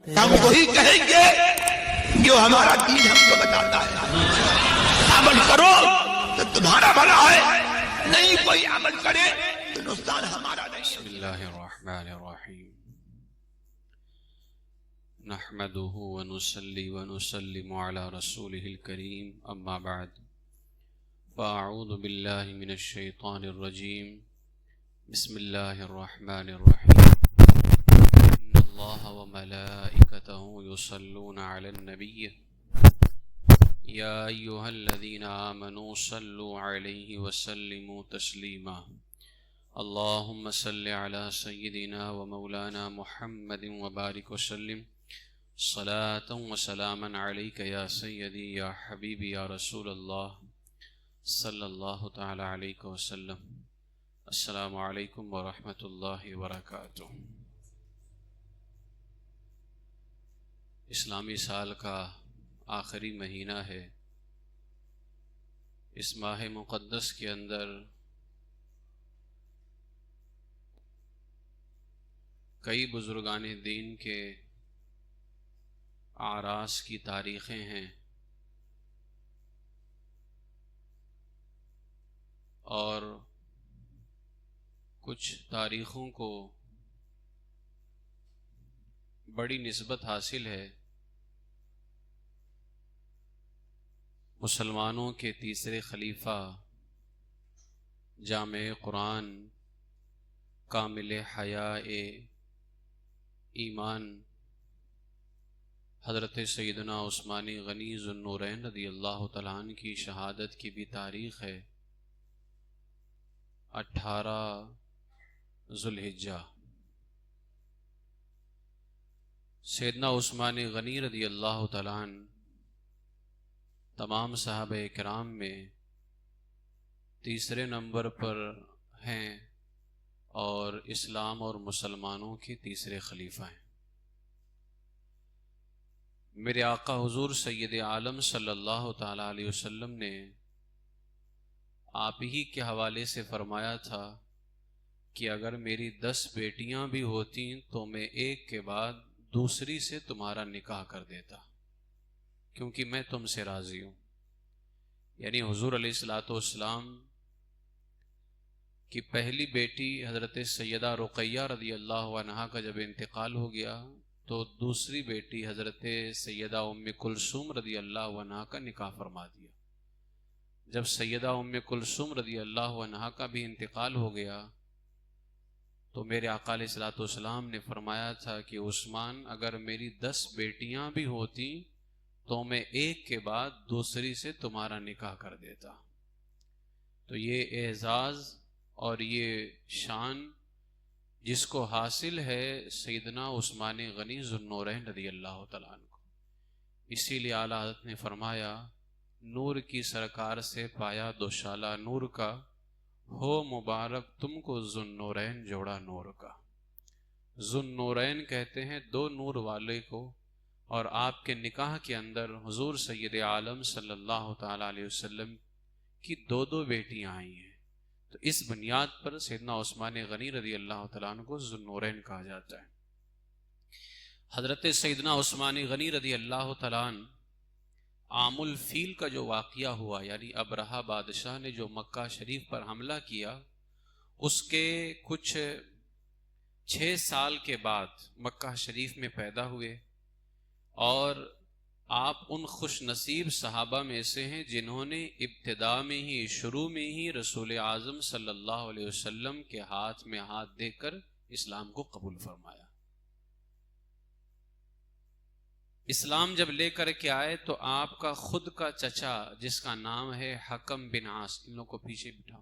ہم وہی کہیں گے جو ہمارا دین ہم کو بتاتا ہے. عمل کرو تو تمہارا بھلا ہے، نہیں کوئی عمل کرے تو نقصان ہمارا نہیں. بسم اللہ الرحمن الرحیم. نحمده ونصلي ونسلم على رسوله الكريم. اما بعد فاعوذ باللہ من الشیطان الرجیم. بسم اللہ الرحمن الرحیم. ان اللہ وملائکتہ یصلون علی النبی یا ایہا الذین آمنوا صلوا علیہ وسلموا تسلیما. اللہم صل علی سیدنا ومولانا محمد وبارک وسلم صلاة وسلاما علیک یا سیدی یا حبیبی یا رسول اللہ صلی اللہ تعالی علیہ وسلم. السلام علیکم ورحمۃ اللہ وبرکاتہ. اسلامی سال کا آخری مہینہ ہے. اس ماہ مقدس کے اندر کئی بزرگان دین کے اعراس کی تاریخیں ہیں، اور کچھ تاریخوں کو بڑی نسبت حاصل ہے. مسلمانوں کے تیسرے خلیفہ، جامع قرآن، کامل حیاء ایمان، حضرت سیدنا عثمان غنی ذو النورین رضی اللہ تعالیٰ عنہ کی شہادت کی بھی تاریخ ہے 18 ذو الحجہ. سیدنا عثمان غنی رضی اللہ تعالیٰ عنہ تمام صحابہ کرام میں تیسرے نمبر پر ہیں اور اسلام اور مسلمانوں کے تیسرے خلیفہ ہیں. میرے آقا حضور سید عالم صلی اللہ تعالی علیہ وسلم نے آپ ہی کے حوالے سے فرمایا تھا کہ اگر میری 10 بیٹیاں بھی ہوتیں تو میں ایک کے بعد دوسری سے تمہارا نکاح کر دیتا، کیونکہ میں تم سے راضی ہوں. یعنی حضور علیہ الصلوۃ والسلام کی پہلی بیٹی حضرت سیدہ رقیہ رضی اللہ عنہا کا جب انتقال ہو گیا تو دوسری بیٹی حضرت سیدہ ام کلثوم رضی اللہ عنہا کا نکاح فرما دیا. جب سیدہ ام کلثوم رضی اللہ عنہا کا بھی انتقال ہو گیا تو میرے آقا علیہ الصلوۃ والسلام نے فرمایا تھا کہ عثمان اگر میری 10 بیٹیاں بھی ہوتی تو میں ایک کے بعد دوسری سے تمہارا نکاح کر دیتا. تو یہ اعزاز اور یہ شان جس کو حاصل ہے سیدنا عثمان غنی ذو النورین رضی اللہ تعالیٰ عنہ کو. اسی لیے اعلیٰ حضرت نے فرمایا نور کی سرکار سے پایا دوشالہ نور کا، ہو مبارک تم کو ذو النورین جوڑا نور کا. ذو النورین کہتے ہیں 2 نور والے کو، اور آپ کے نکاح کے اندر حضور سید عالم صلی اللہ تعالی علیہ وسلم کی 2 بیٹیاں آئی ہیں. تو اس بنیاد پر سیدنا عثمان غنی رضی اللہ تعالیٰ عنہ کو ذو النورین کہا جاتا ہے. حضرت سیدنا عثمان غنی رضی اللہ تعالیٰ عنہ عام الفیل کا جو واقعہ ہوا، یعنی ابرہہ بادشاہ نے جو مکہ شریف پر حملہ کیا، اس کے کچھ 6 سال کے بعد مکہ شریف میں پیدا ہوئے، اور آپ ان خوش نصیب صحابہ میں سے ہیں جنہوں نے ابتدا میں ہی، شروع میں ہی رسول اعظم صلی اللہ علیہ وسلم کے ہاتھ میں ہاتھ دے کر اسلام کو قبول فرمایا. اسلام جب لے کر کے آئے تو آپ کا خود کا چچا جس کا نام ہے حکم بن عاص، ان لوگوں کو پیچھے بٹھاؤ،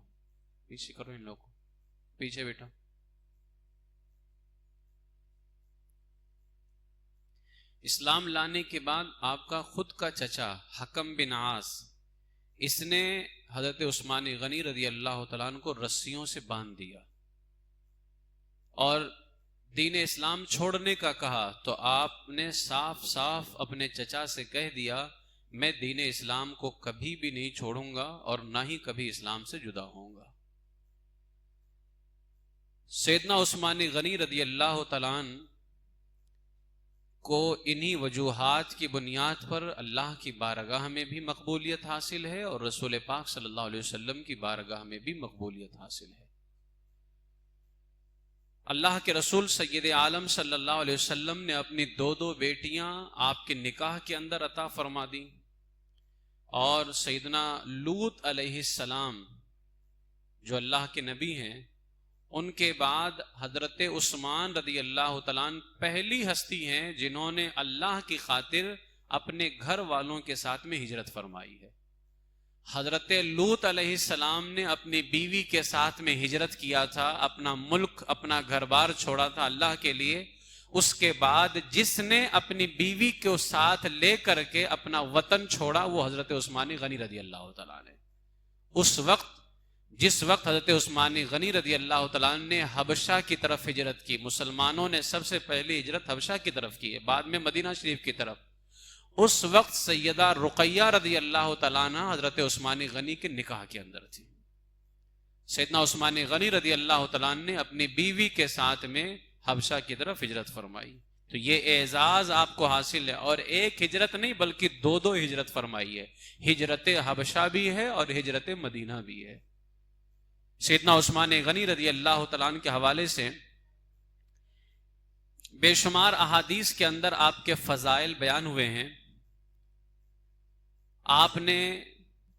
پیچھے کرو، ان لوگوں کو پیچھے بٹھاؤ. اسلام لانے کے بعد آپ کا خود کا چچا حکم بن عاص، اس نے حضرت عثمان غنی رضی اللہ تعالیٰ عنہ کو رسیوں سے باندھ دیا اور دین اسلام چھوڑنے کا کہا. تو آپ نے صاف صاف اپنے چچا سے کہہ دیا میں دین اسلام کو کبھی بھی نہیں چھوڑوں گا اور نہ ہی کبھی اسلام سے جدا ہوں گا. سیدنا عثمان غنی رضی اللہ تعالیٰ عنہ کو انہی وجوہات کی بنیاد پر اللہ کی بارگاہ میں بھی مقبولیت حاصل ہے اور رسول پاک صلی اللہ علیہ وسلم کی بارگاہ میں بھی مقبولیت حاصل ہے۔ اللہ کے رسول سید عالم صلی اللہ علیہ وسلم نے اپنی دو بیٹیاں آپ کے نکاح کے اندر عطا فرما دیں، اور سیدنا لوط علیہ السلام جو اللہ کے نبی ہیں، ان کے بعد حضرت عثمان رضی اللہ تعالیٰ عنہ پہلی ہستی ہیں جنہوں نے اللہ کی خاطر اپنے گھر والوں کے ساتھ میں ہجرت فرمائی ہے۔ حضرت لوط علیہ السلام نے اپنی بیوی کے ساتھ میں ہجرت کیا تھا، اپنا ملک اپنا گھر بار چھوڑا تھا اللہ کے لیے۔ اس کے بعد جس نے اپنی بیوی کو ساتھ لے کر کے اپنا وطن چھوڑا وہ حضرت عثمان غنی رضی اللہ تعالیٰ نے۔ جس وقت حضرت عثمان غنی رضی اللہ تعالیٰ نے حبشہ کی طرف ہجرت کی، مسلمانوں نے سب سے پہلی ہجرت حبشہ کی طرف کی ہے، بعد میں مدینہ شریف کی طرف، اس وقت سیدہ رقیہ رضی اللہ تعالیٰ عنہ حضرت عثمان غنی کے نکاح کے اندر تھی۔ سیدنا عثمان غنی رضی اللہ تعالیٰ نے اپنی بیوی کے ساتھ میں حبشہ کی طرف ہجرت فرمائی۔ تو یہ اعزاز آپ کو حاصل ہے، اور ایک ہجرت نہیں بلکہ دو ہجرت فرمائی ہے، ہجرت حبشہ بھی ہے اور ہجرت مدینہ بھی ہے۔ سیدنا عثمان غنی رضی اللہ تعالیٰ عنہ کے حوالے سے بے شمار احادیث کے اندر آپ کے فضائل بیان ہوئے ہیں۔ آپ نے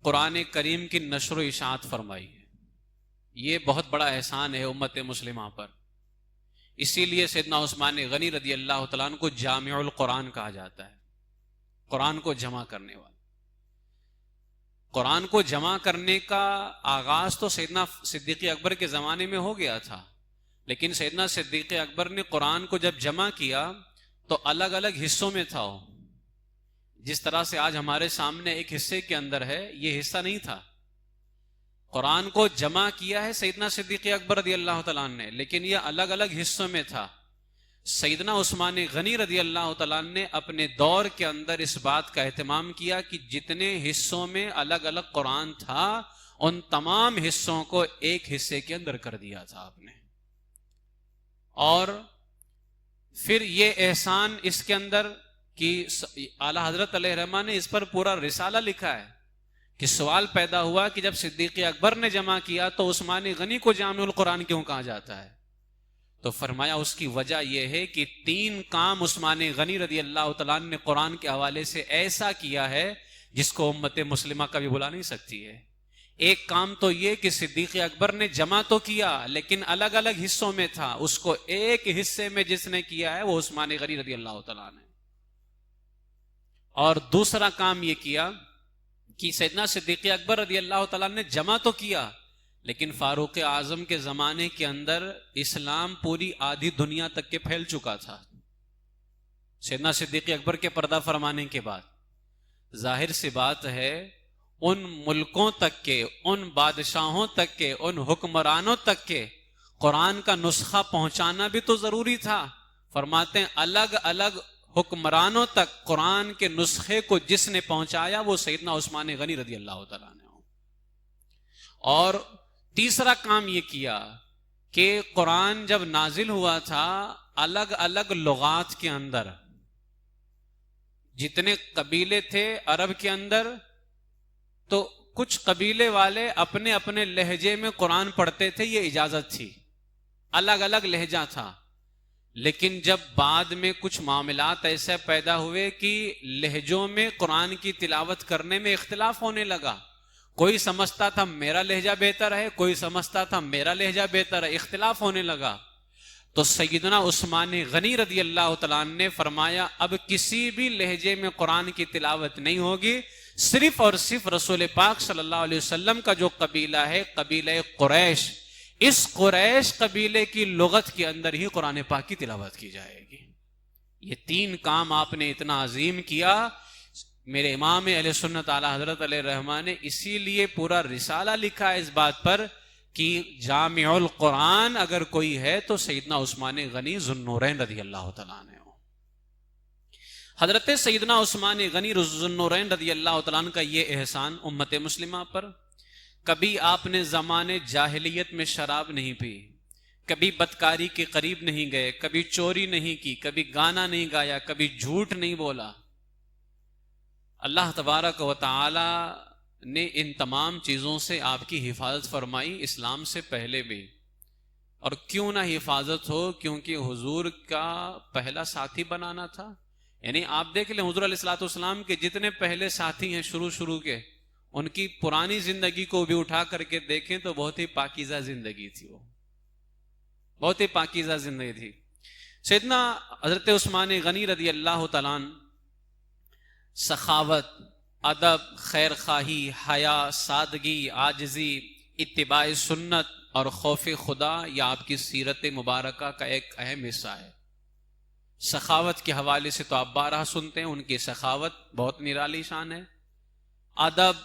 قرآن کریم کی نشر و اشاعت فرمائی ہے، یہ بہت بڑا احسان ہے امت مسلمہ پر۔ اسی لیے سیدنا عثمان غنی رضی اللہ تعالیٰ عنہ کو جامع القرآن کہا جاتا ہے، قرآن کو جمع کرنے والا۔ قرآن کو جمع کرنے کا آغاز تو سیدنا صدیق اکبر کے زمانے میں ہو گیا تھا، لیکن سیدنا صدیق اکبر نے قرآن کو جب جمع کیا تو الگ الگ حصوں میں تھا وہ، جس طرح سے آج ہمارے سامنے ایک حصے کے اندر ہے، یہ حصہ نہیں تھا۔ قرآن کو جمع کیا ہے سیدنا صدیق اکبر رضی اللہ تعالیٰ نے، لیکن یہ الگ الگ حصوں میں تھا۔ سیدنا عثمان غنی رضی اللہ تعالیٰ نے اپنے دور کے اندر اس بات کا اہتمام کیا کہ جتنے حصوں میں الگ الگ قرآن تھا ان تمام حصوں کو ایک حصے کے اندر کر دیا تھا آپ نے۔ اور پھر یہ احسان اس کے اندر کہ اعلیٰ حضرت علیہ رحمٰن نے اس پر پورا رسالہ لکھا ہے کہ سوال پیدا ہوا کہ جب صدیق اکبر نے جمع کیا تو عثمان غنی کو جامع القرآن کیوں کہا جاتا ہے؟ تو فرمایا اس کی وجہ یہ ہے کہ 3 کام عثمان غنی رضی اللہ تعالیٰ نے قرآن کے حوالے سے ایسا کیا ہے جس کو امت مسلمہ کبھی بلا نہیں سکتی ہے۔ ایک کام تو یہ کہ صدیق اکبر نے جمع تو کیا لیکن الگ الگ حصوں میں تھا، اس کو ایک حصے میں جس نے کیا ہے وہ عثمان غنی رضی اللہ تعالیٰ نے۔ اور دوسرا کام یہ کیا کہ سیدنا صدیق اکبر رضی اللہ تعالیٰ نے جمع تو کیا لیکن فاروق اعظم کے زمانے کے اندر اسلام پوری آدھی دنیا تک کے پھیل چکا تھا۔ سیدنا صدیق اکبر کے پردہ فرمانے کے بعد ظاہر سی بات ہے ان ملکوں تک کے، ان بادشاہوں تک کے، ان حکمرانوں تک کے قرآن کا نسخہ پہنچانا بھی تو ضروری تھا۔ فرماتے ہیں الگ الگ حکمرانوں تک قرآن کے نسخے کو جس نے پہنچایا وہ سیدنا عثمان غنی رضی اللہ تعالیٰ نے۔ اور تیسرا کام یہ کیا کہ قرآن جب نازل ہوا تھا الگ الگ لغات کے اندر، جتنے قبیلے تھے عرب کے اندر تو کچھ قبیلے والے اپنے اپنے لہجے میں قرآن پڑھتے تھے، یہ اجازت تھی، الگ الگ لہجہ تھا۔ لیکن جب بعد میں کچھ معاملات ایسے پیدا ہوئے کہ لہجوں میں قرآن کی تلاوت کرنے میں اختلاف ہونے لگا، کوئی سمجھتا تھا میرا لہجہ بہتر ہے، کوئی سمجھتا تھا میرا لہجہ بہتر ہے، اختلاف ہونے لگا۔ تو سیدنا عثمان غنی رضی اللہ تعالیٰ نے فرمایا اب کسی بھی لہجے میں قرآن کی تلاوت نہیں ہوگی، صرف اور صرف رسول پاک صلی اللہ علیہ وسلم کا جو قبیلہ ہے قبیلہ قریش، اس قریش قبیلے کی لغت کے اندر ہی قرآن پاک کی تلاوت کی جائے گی۔ یہ 3 کام آپ نے اتنا عظیم کیا۔ میرے امام اہل سنت اعلیٰ حضرت علیہ رحمٰن نے اسی لیے پورا رسالہ لکھا ہے اس بات پر کہ جامع القرآن اگر کوئی ہے تو سیدنا عثمان غنی ذو النورین رضی اللہ تعالیٰ عنہ۔ حضرت سیدنا عثمان غنی ذو النورین رضی اللہ تعالیٰ عنہ کا یہ احسان امت مسلمہ پر، کبھی آپ نے زمانے جاہلیت میں شراب نہیں پی، کبھی بدکاری کے قریب نہیں گئے، کبھی چوری نہیں کی، کبھی گانا نہیں گایا، کبھی جھوٹ نہیں بولا۔ اللہ تبارک و تعالی نے ان تمام چیزوں سے آپ کی حفاظت فرمائی اسلام سے پہلے بھی۔ اور کیوں نہ حفاظت ہو، کیونکہ حضور کا پہلا ساتھی بنانا تھا۔ یعنی آپ دیکھ لیں حضور علیہ الصلوۃ والسلام کے جتنے پہلے ساتھی ہیں شروع کے، ان کی پرانی زندگی کو بھی اٹھا کر کے دیکھیں تو بہت ہی پاکیزہ زندگی تھی، وہ بہت ہی پاکیزہ زندگی تھی۔ سیدنا حضرت عثمان غنی رضی اللہ تعالیٰ عنہ سخاوت، ادب، خیر خواہی، حیا، سادگی، عاجزی، اتباع سنت اور خوف خدا، یہ آپ کی سیرت مبارکہ کا ایک اہم حصہ ہے۔ سخاوت کے حوالے سے تو آپ بارہا سنتے ہیں، ان کی سخاوت بہت نرالی شان ہے۔ ادب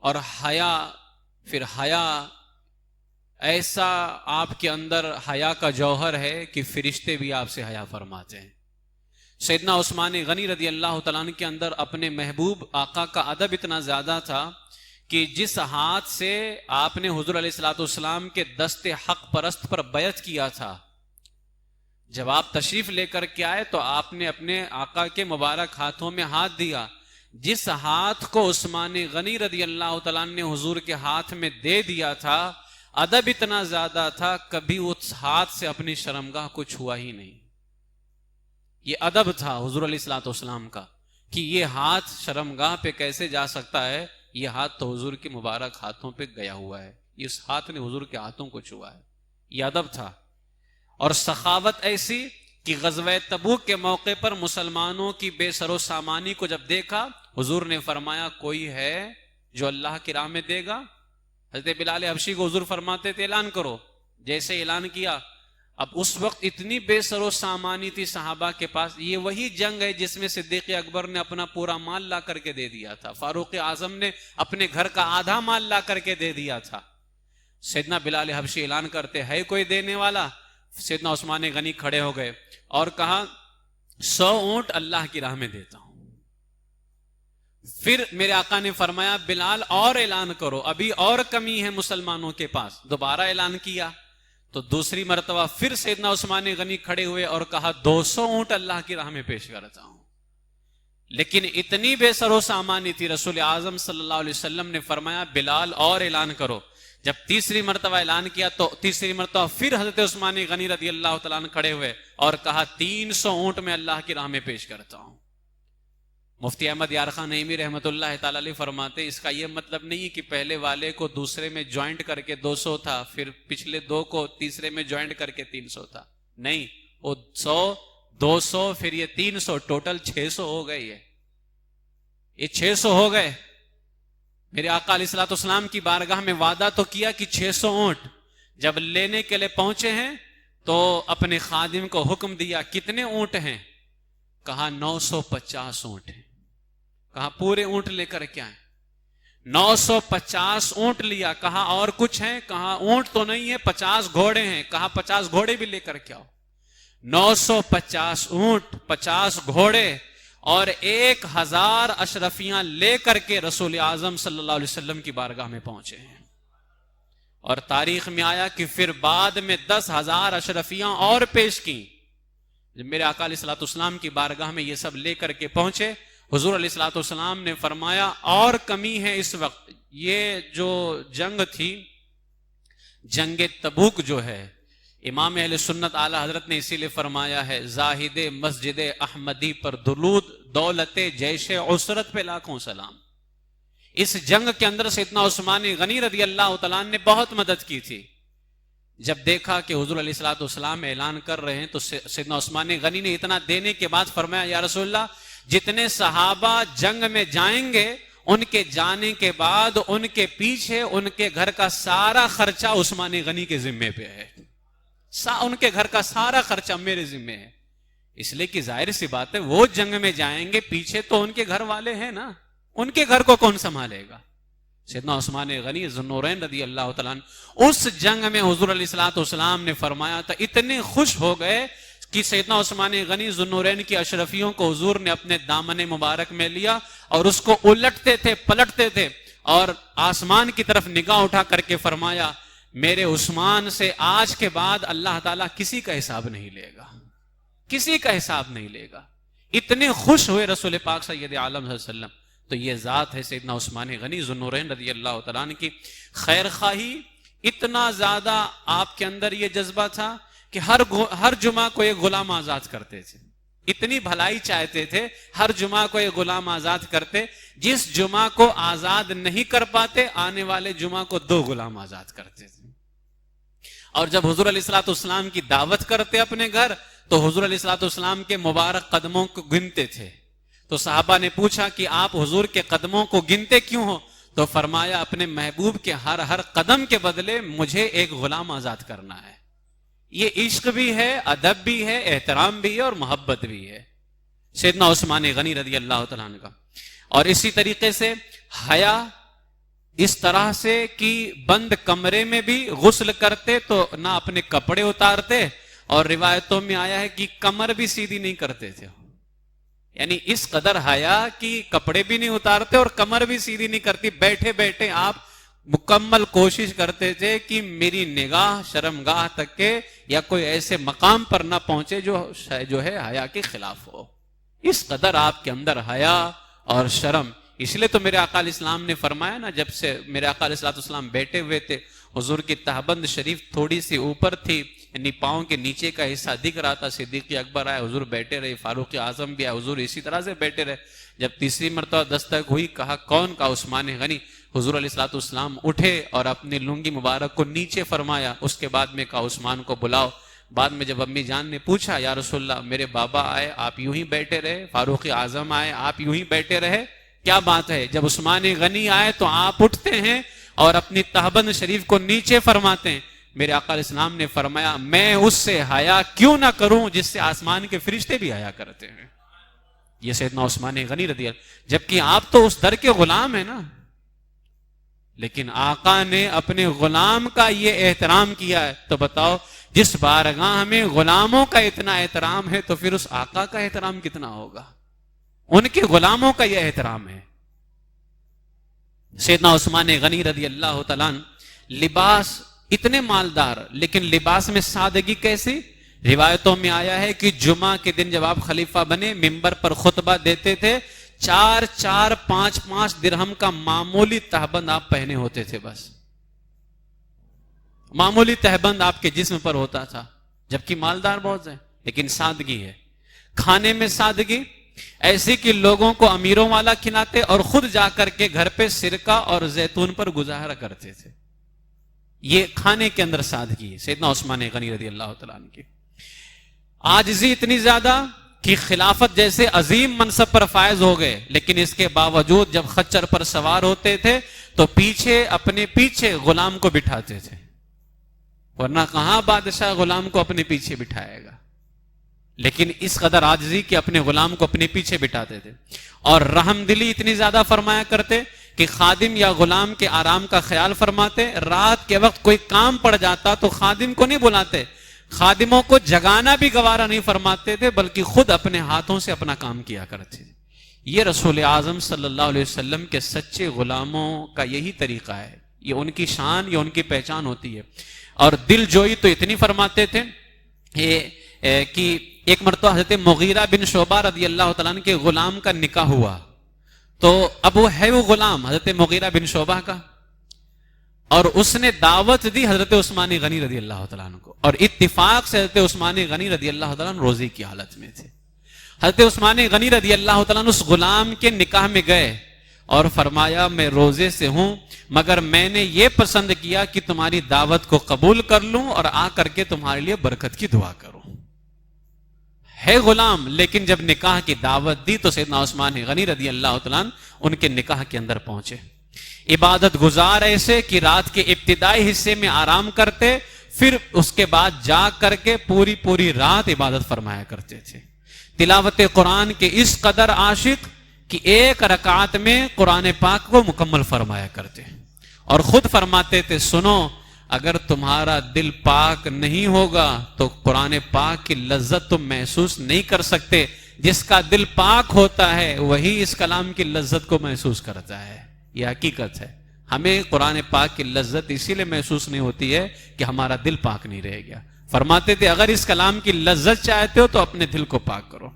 اور حیا، پھر حیا ایسا آپ کے اندر حیا کا جوہر ہے کہ فرشتے بھی آپ سے حیا فرماتے ہیں۔ سیدنا عثمان غنی رضی اللہ تعالیٰ عنہ کے اندر اپنے محبوب آقا کا ادب اتنا زیادہ تھا کہ جس ہاتھ سے آپ نے حضور علیہ الصلوۃ والسلام کے دست حق پرست پر بیعت کیا تھا، جب آپ تشریف لے کر کے آئے تو آپ نے اپنے آقا کے مبارک ہاتھوں میں ہاتھ دیا۔ جس ہاتھ کو عثمان غنی رضی اللہ تعالیٰ عنہ نے حضور کے ہاتھ میں دے دیا تھا، ادب اتنا زیادہ تھا، کبھی اس ہاتھ سے اپنی شرمگاہ کو چھوا ہی نہیں۔ یہ ادب تھا حضور علیہ الصلوۃ والسلام کا کہ یہ ہاتھ شرمگاہ پہ کیسے جا سکتا ہے، یہ ہاتھ تو حضور کے مبارک ہاتھوں پہ گیا ہوا ہے، اس ہاتھ نے حضور کے ہاتھوں کو چھوا ہے، یہ ادب تھا۔ اور سخاوت ایسی کہ غزوہ تبوک کے موقع پر مسلمانوں کی بے سر و سامانی کو جب دیکھا، حضور نے فرمایا کوئی ہے جو اللہ کی راہ میں دے گا؟ حضرت بلال حبشی کو حضور فرماتے تھے اعلان کرو، جیسے اعلان کیا، اب اس وقت اتنی بے سر و سامانی تھی صحابہ کے پاس، یہ وہی جنگ ہے جس میں صدیق اکبر نے اپنا پورا مال لا کر کے دے دیا تھا، فاروق اعظم نے اپنے گھر کا آدھا مال لا کر کے دے دیا تھا۔ سیدنا بلال حبشی اعلان کرتے ہے کوئی دینے والا؟ سیدنا عثمان غنی کھڑے ہو گئے اور کہا 100 اونٹ اللہ کی راہ میں دیتا ہوں۔ پھر میرے آقا نے فرمایا بلال اور اعلان کرو، ابھی اور کمی ہے مسلمانوں کے پاس۔ دوبارہ اعلان کیا تو دوسری مرتبہ پھر سیدنا عثمان غنی کھڑے ہوئے اور کہا 200 اونٹ اللہ کی راہ میں پیش کرتا ہوں۔ لیکن اتنی بے سر و سامانی تھی، رسول اعظم صلی اللہ علیہ وسلم نے فرمایا بلال اور اعلان کرو۔ جب تیسری مرتبہ اعلان کیا تو تیسری مرتبہ پھر حضرت عثمان غنی رضی اللہ تعالیٰ عنہ کھڑے ہوئے اور کہا 300 اونٹ میں اللہ کی راہ میں پیش کرتا ہوں۔ مفتی احمد یار خان نعیمی رحمۃ اللہ تعالی علیہ فرماتے اس کا یہ مطلب نہیں کہ پہلے والے کو دوسرے میں جوائنٹ کر کے 200 تھا، پھر پچھلے دو کو تیسرے میں جوائنٹ کر کے 300 تھا، نہیں، وہ 100 200 پھر یہ 300 ٹوٹل 600 ہو گئے، یہ 600 ہو گئے۔ میرے آقا علیہ الصلوۃ والسلام کی بارگاہ میں وعدہ تو کیا کہ 600 اونٹ، جب لینے کے لیے پہنچے ہیں تو اپنے خادم کو حکم دیا کتنے اونٹ ہیں؟ کہا 950 اونٹ ہیں۔ کہا پورے اونٹ لے کر کے آئیں۔ 950 اونٹ لیا۔ کہا اور کچھ ہیں؟ کہا اونٹ تو نہیں ہے، 50 گھوڑے ہیں۔ کہا 50 گھوڑے بھی لے کر کے آؤ۔ 950 اونٹ، 50 گھوڑے اور 1000 اشرفیاں لے کر کے رسول اعظم صلی اللہ علیہ وسلم کی بارگاہ میں پہنچے ہیں۔ اور تاریخ میں آیا کہ پھر بعد میں 10,000 اشرفیاں اور پیش کی۔ جب میرے آقا علیہ الصلوۃ والسلام کی بارگاہ میں یہ سب لے کر کے پہنچے، حضور علیہ الصلوۃ والسلام نے فرمایا اور کمی ہے اس وقت۔ یہ جو جنگ تھی، جنگ تبوک جو ہے، امام اہل سنت اعلی حضرت نے اسی لیے فرمایا ہے زاہد مسجد احمدی پر درود، دولت جیش عسرت پہ لاکھوں سلام۔ اس جنگ کے اندر سیدنا عثمان غنی رضی اللہ تعالیٰ نے بہت مدد کی تھی۔ جب دیکھا کہ حضور علیہ الصلوۃ والسلام اعلان کر رہے ہیں تو سیدنا عثمان غنی نے اتنا دینے کے بعد فرمایا یا رسول اللہ، جتنے صحابہ جنگ میں جائیں گے ان کے جانے کے بعد ان کے پیچھے ان کے گھر کا سارا خرچہ عثمان غنی کے ذمے پہ ہے، ان کے گھر کا سارا خرچہ میرے ذمے ہے۔ اس لیے کہ ظاہر سی بات ہے وہ جنگ میں جائیں گے، پیچھے تو ان کے گھر والے ہیں نا، ان کے گھر کو کون سنبھالے گا؟ سیدنا عثمان غنی ذوالنورین رضی اللہ تعالیٰ عنہ اس جنگ میں حضور علیہ الصلوۃ والسلام نے فرمایا تھا، اتنے خوش ہو گئے کہ سیدنا عثمان غنی ذوالنورین کی اشرفیوں کو حضور نے اپنے دامن مبارک میں لیا اور اس کو الٹتے تھے، پلٹتے تھے اور آسمان کی طرف نگاہ اٹھا کر کے فرمایا میرے عثمان سے آج کے بعد اللہ تعالیٰ کسی کا حساب نہیں لے گا، کسی کا حساب نہیں لے گا. اتنے خوش ہوئے رسول پاک سید عالم صلی اللہ علیہ وسلم. تو یہ ذات ہے سیدنا عثمان غنی ذو النورین رضی اللہ تعالیٰ عنہ کی خیر خواہی. اتنا زیادہ آپ کے اندر یہ جذبہ تھا کہ ہر جمعہ کو ایک غلام آزاد کرتے تھے. اتنی بھلائی چاہتے تھے، ہر جمعہ کو ایک غلام آزاد کرتے. جس جمعہ کو آزاد نہیں کر پاتے آنے والے جمعہ کو 2 غلام آزاد کرتے تھے. اور جب حضور علیہ الصلوۃ والسلام کی دعوت کرتے اپنے گھر تو حضور علیہ الصلوۃ والسلام کے مبارک قدموں کو گنتے تھے. تو صحابہ نے پوچھا کہ آپ حضور کے قدموں کو گنتے کیوں ہو؟ تو فرمایا اپنے محبوب کے ہر قدم کے بدلے مجھے ایک غلام آزاد کرنا ہے. یہ عشق بھی ہے، ادب بھی ہے، احترام بھی ہے اور محبت بھی ہے سیدنا عثمان غنی رضی اللہ تعالیٰ عنہ کا. اور اسی طریقے سے حیا اس طرح سے کہ بند کمرے میں بھی غسل کرتے تو نہ اپنے کپڑے اتارتے، اور روایتوں میں آیا ہے کہ کمر بھی سیدھی نہیں کرتے تھے. یعنی اس قدر حیا کہ کپڑے بھی نہیں اتارتے اور کمر بھی سیدھی نہیں کرتی. بیٹھے بیٹھے آپ مکمل کوشش کرتے تھے کہ میری نگاہ شرمگاہ تک کے یا کوئی ایسے مقام پر نہ پہنچے جو ہے حیا کے خلاف ہو. اس قدر آپ کے اندر حیا اور شرم. اس لیے تو میرے آقا علیہ السلام نے فرمایا نا، جب سے میرے آقا علیہ السلام بیٹھے ہوئے تھے، حضور کی تہبند شریف تھوڑی سی اوپر تھی، یعنی پاؤں کے نیچے کا حصہ دکھ رہا تھا. صدیق اکبر آئے، حضور بیٹھے رہے. فاروق اعظم بھی آئے، حضور اسی طرح سے بیٹھے رہے. جب تیسری مرتبہ دستک ہوئی، کہا کون؟ کا عثمان غنی. حضور علیہ الصلوۃ والسلام اٹھے اور اپنی لنگی مبارک کو نیچے فرمایا. اس کے بعد میں کہا عثمان کو بلاؤ. بعد میں جب امی جان نے پوچھا یا رسول اللہ میرے بابا آئے آپ یوں ہی بیٹھے رہے، فاروق اعظم آئے آپ یوں ہی بیٹھے رہے، کیا بات ہے؟ جب عثمان غنی آئے تو آپ اٹھتے ہیں اور اپنی تہبند شریف کو نیچے فرماتے ہیں. میرے آقا علیہ السلام نے فرمایا میں اس سے حیا کیوں نہ کروں جس سے آسمان کے فرشتے بھی حیا کرتے ہیں. یہ سیدنا عثمان غنی رضی اللہ، جبکہ آپ تو اس در کے غلام ہیں نا، لیکن آقا نے اپنے غلام کا یہ احترام کیا ہے. تو بتاؤ جس بارگاہ میں غلاموں کا اتنا احترام ہے تو پھر اس آقا کا احترام کتنا ہوگا؟ ان کے غلاموں کا یہ احترام ہے. سیدنا عثمان غنی رضی اللہ تعالیٰ عنہ لباس اتنے مالدار، لیکن لباس میں سادگی کیسی؟ روایتوں میں آیا ہے کہ جمعہ کے دن جب آپ خلیفہ بنے ممبر پر خطبہ دیتے تھے 4 5 درہم کا معمولی تہبند آپ پہنے ہوتے تھے. بس معمولی تہبند آپ کے جسم پر ہوتا تھا، جبکہ مالدار بہت ہے، لیکن سادگی ہے. کھانے میں سادگی ایسی کہ لوگوں کو امیروں والا کھلاتے اور خود جا کر کے گھر پہ سرکہ اور زیتون پر گزارا کرتے تھے. یہ کھانے کے اندر سادگی ہے سیدنا عثمان غنی رضی اللہ تعالیٰ عنہ کی. عاجزی اتنی زیادہ کہ خلافت جیسے عظیم منصب پر فائز ہو گئے، لیکن اس کے باوجود جب خچر پر سوار ہوتے تھے تو اپنے پیچھے غلام کو بٹھاتے تھے، ورنہ کہاں بادشاہ غلام کو اپنے پیچھے بٹھائے گا. لیکن اس قدر عاجزی کہ اپنے غلام کو اپنے پیچھے بٹھاتے تھے. اور رحم دلی اتنی زیادہ فرمایا کرتے کہ خادم یا غلام کے آرام کا خیال فرماتے. رات کے وقت کوئی کام پڑ جاتا تو خادم کو نہیں بلاتے، خادموں کو جگانا بھی گوارا نہیں فرماتے تھے، بلکہ خود اپنے ہاتھوں سے اپنا کام کیا کرتے تھے. یہ رسول اعظم صلی اللہ علیہ وسلم کے سچے غلاموں کا یہی طریقہ ہے، یہ ان کی شان، یہ ان کی پہچان ہوتی ہے. اور دل جوئی تو اتنی فرماتے تھے کہ ایک مرتبہ حضرت مغیرہ بن شعبہ رضی اللہ تعالیٰ عنہ کے غلام کا نکاح ہوا. تو اب وہ ہے وہ غلام حضرت مغیرہ بن شعبہ کا، اور اس نے دعوت دی حضرت عثمان غنی رضی اللہ تعالیٰ عنہ کو، اور اتفاق سے حضرت عثمان غنی رضی اللہ تعالیٰ عنہ روزے کی حالت میں تھے. حضرت عثمان غنی رضی اللہ تعالیٰ عنہ اس غلام کے نکاح میں گئے اور فرمایا میں روزے سے ہوں، مگر میں نے یہ پسند کیا کہ تمہاری دعوت کو قبول کر لوں اور آ کر کے تمہارے لیے برکت کی دعا کروں. ہے غلام، لیکن جب نکاح کی دعوت دی تو سیدنا عثمان غنی رضی اللہ تعالیٰ عنہ ان کے نکاح کے اندر پہنچے. عبادت گزار ایسے کہ رات کے ابتدائی حصے میں آرام کرتے، پھر اس کے بعد جا کر کے پوری رات عبادت فرمایا کرتے تھے. تلاوت قرآن کے اس قدر عاشق کہ ایک رکعت میں قرآن پاک کو مکمل فرمایا کرتے، اور خود فرماتے تھے سنو اگر تمہارا دل پاک نہیں ہوگا تو قرآن پاک کی لذت تم محسوس نہیں کر سکتے. جس کا دل پاک ہوتا ہے وہی اس کلام کی لذت کو محسوس کرتا ہے. یہ حقیقت ہے. ہمیں قرآن پاک کی لذت اسی لیے محسوس نہیں ہوتی ہے کہ ہمارا دل پاک نہیں رہ گیا. فرماتے تھے اگر اس کلام کی لذت چاہتے ہو تو اپنے دل کو پاک کرو.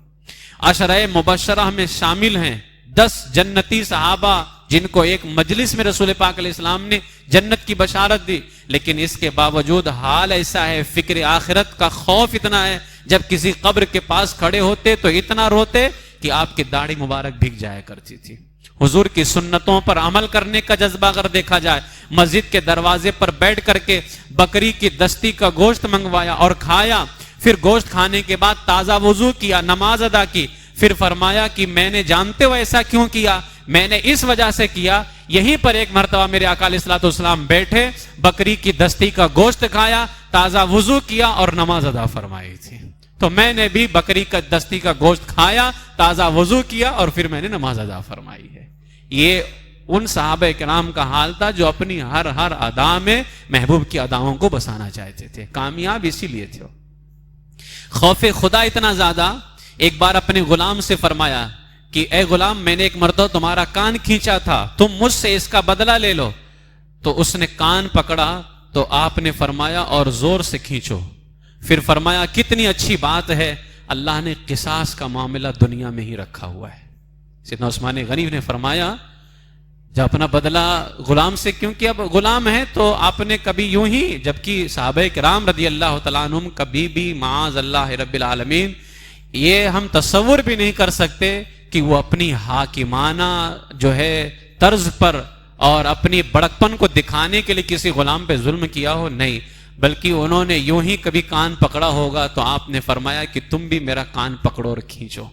عشرہ مبشرہ میں شامل ہیں 10 جنتی صحابہ جن کو ایک مجلس میں رسول پاک علیہ السلام نے جنت کی بشارت دی، لیکن اس کے باوجود حال ایسا ہے، فکر آخرت کا خوف اتنا ہے، جب کسی قبر کے پاس کھڑے ہوتے تو اتنا روتے کہ آپ کی داڑھی مبارک بھیگ جایا کرتی تھی. حضور کی سنتوں پر عمل کرنے کا جذبہ اگر دیکھا جائے، مسجد کے دروازے پر بیٹھ کر کے بکری کی دستی کا گوشت منگوایا اور کھایا، پھر گوشت کھانے کے بعد تازہ وضو کیا، نماز ادا کی، پھر فرمایا کہ میں نے جانتے ہو ایسا کیوں کیا؟ میں نے اس وجہ سے کیا. یہیں پر ایک مرتبہ میرے آقا علیہ الصلوۃ والسلام بیٹھے، بکری کی دستی کا گوشت کھایا، تازہ وضو کیا اور نماز ادا فرمائی تھی. تو میں نے بھی بکری کا دستی کا گوشت کھایا، تازہ وضو کیا اور پھر میں نے نماز ادا فرمائی ہے. یہ ان صحابہ کرام کا حال تھا جو اپنی ہر ادا میں محبوب کی اداؤں کو بسانا چاہتے تھے. کامیاب اسی لیے تھے. خوف خدا اتنا زیادہ، ایک بار اپنے غلام سے فرمایا کہ اے غلام، میں نے ایک مرتبہ تمہارا کان کھینچا تھا، تم مجھ سے اس کا بدلہ لے لو. تو اس نے کان پکڑا تو آپ نے فرمایا اور زور سے کھینچو. پھر فرمایا کتنی اچھی بات ہے، اللہ نے قصاص کا معاملہ دنیا میں ہی رکھا ہوا ہے. سیدنا عثمان غنی نے فرمایا جب اپنا بدلہ غلام سے، کیونکہ اب غلام ہے تو آپ نے کبھی یوں ہی، جبکہ صحابہ کرام رضی اللہ تعالیٰ عنہم کبھی بھی معاذ اللہ رب العالمین یہ ہم تصور بھی نہیں کر سکتے کہ وہ اپنی حاکمانہ جو ہے طرز پر اور اپنی بڑکپن کو دکھانے کے لیے کسی غلام پہ ظلم کیا ہو. نہیں، بلکہ انہوں نے یوں ہی کبھی کان پکڑا ہوگا تو آپ نے فرمایا کہ تم بھی میرا کان پکڑو اور کھینچو.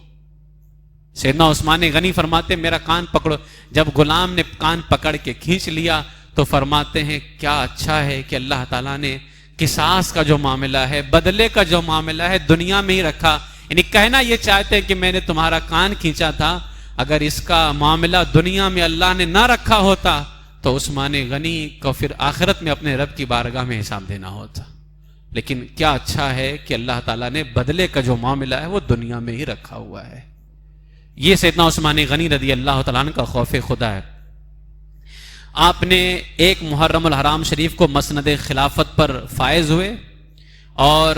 سیدنا عثمان غنی فرماتے میرا کان پکڑو. جب غلام نے کان پکڑ کے کھینچ لیا تو فرماتے ہیں کیا اچھا ہے کہ اللہ تعالیٰ نے قصاص کا جو معاملہ ہے، بدلے کا جو معاملہ ہے دنیا میں ہی رکھا. یعنی کہنا یہ چاہتے ہیں کہ میں نے تمہارا کان کھینچا تھا، اگر اس کا معاملہ دنیا میں اللہ نے نہ رکھا ہوتا تو عثمان غنی کو پھر آخرت میں اپنے رب کی بارگاہ میں حساب دینا ہوتا. لیکن کیا اچھا ہے کہ اللہ تعالیٰ نے بدلے کا جو معاملہ ہے وہ دنیا میں ہی رکھا ہوا ہے. یہ سیدنا عثمان غنی رضی اللہ تعالیٰ عنہ کا خوف خدا ہے. آپ نے ایک محرم الحرام شریف کو مسند خلافت پر فائز ہوئے اور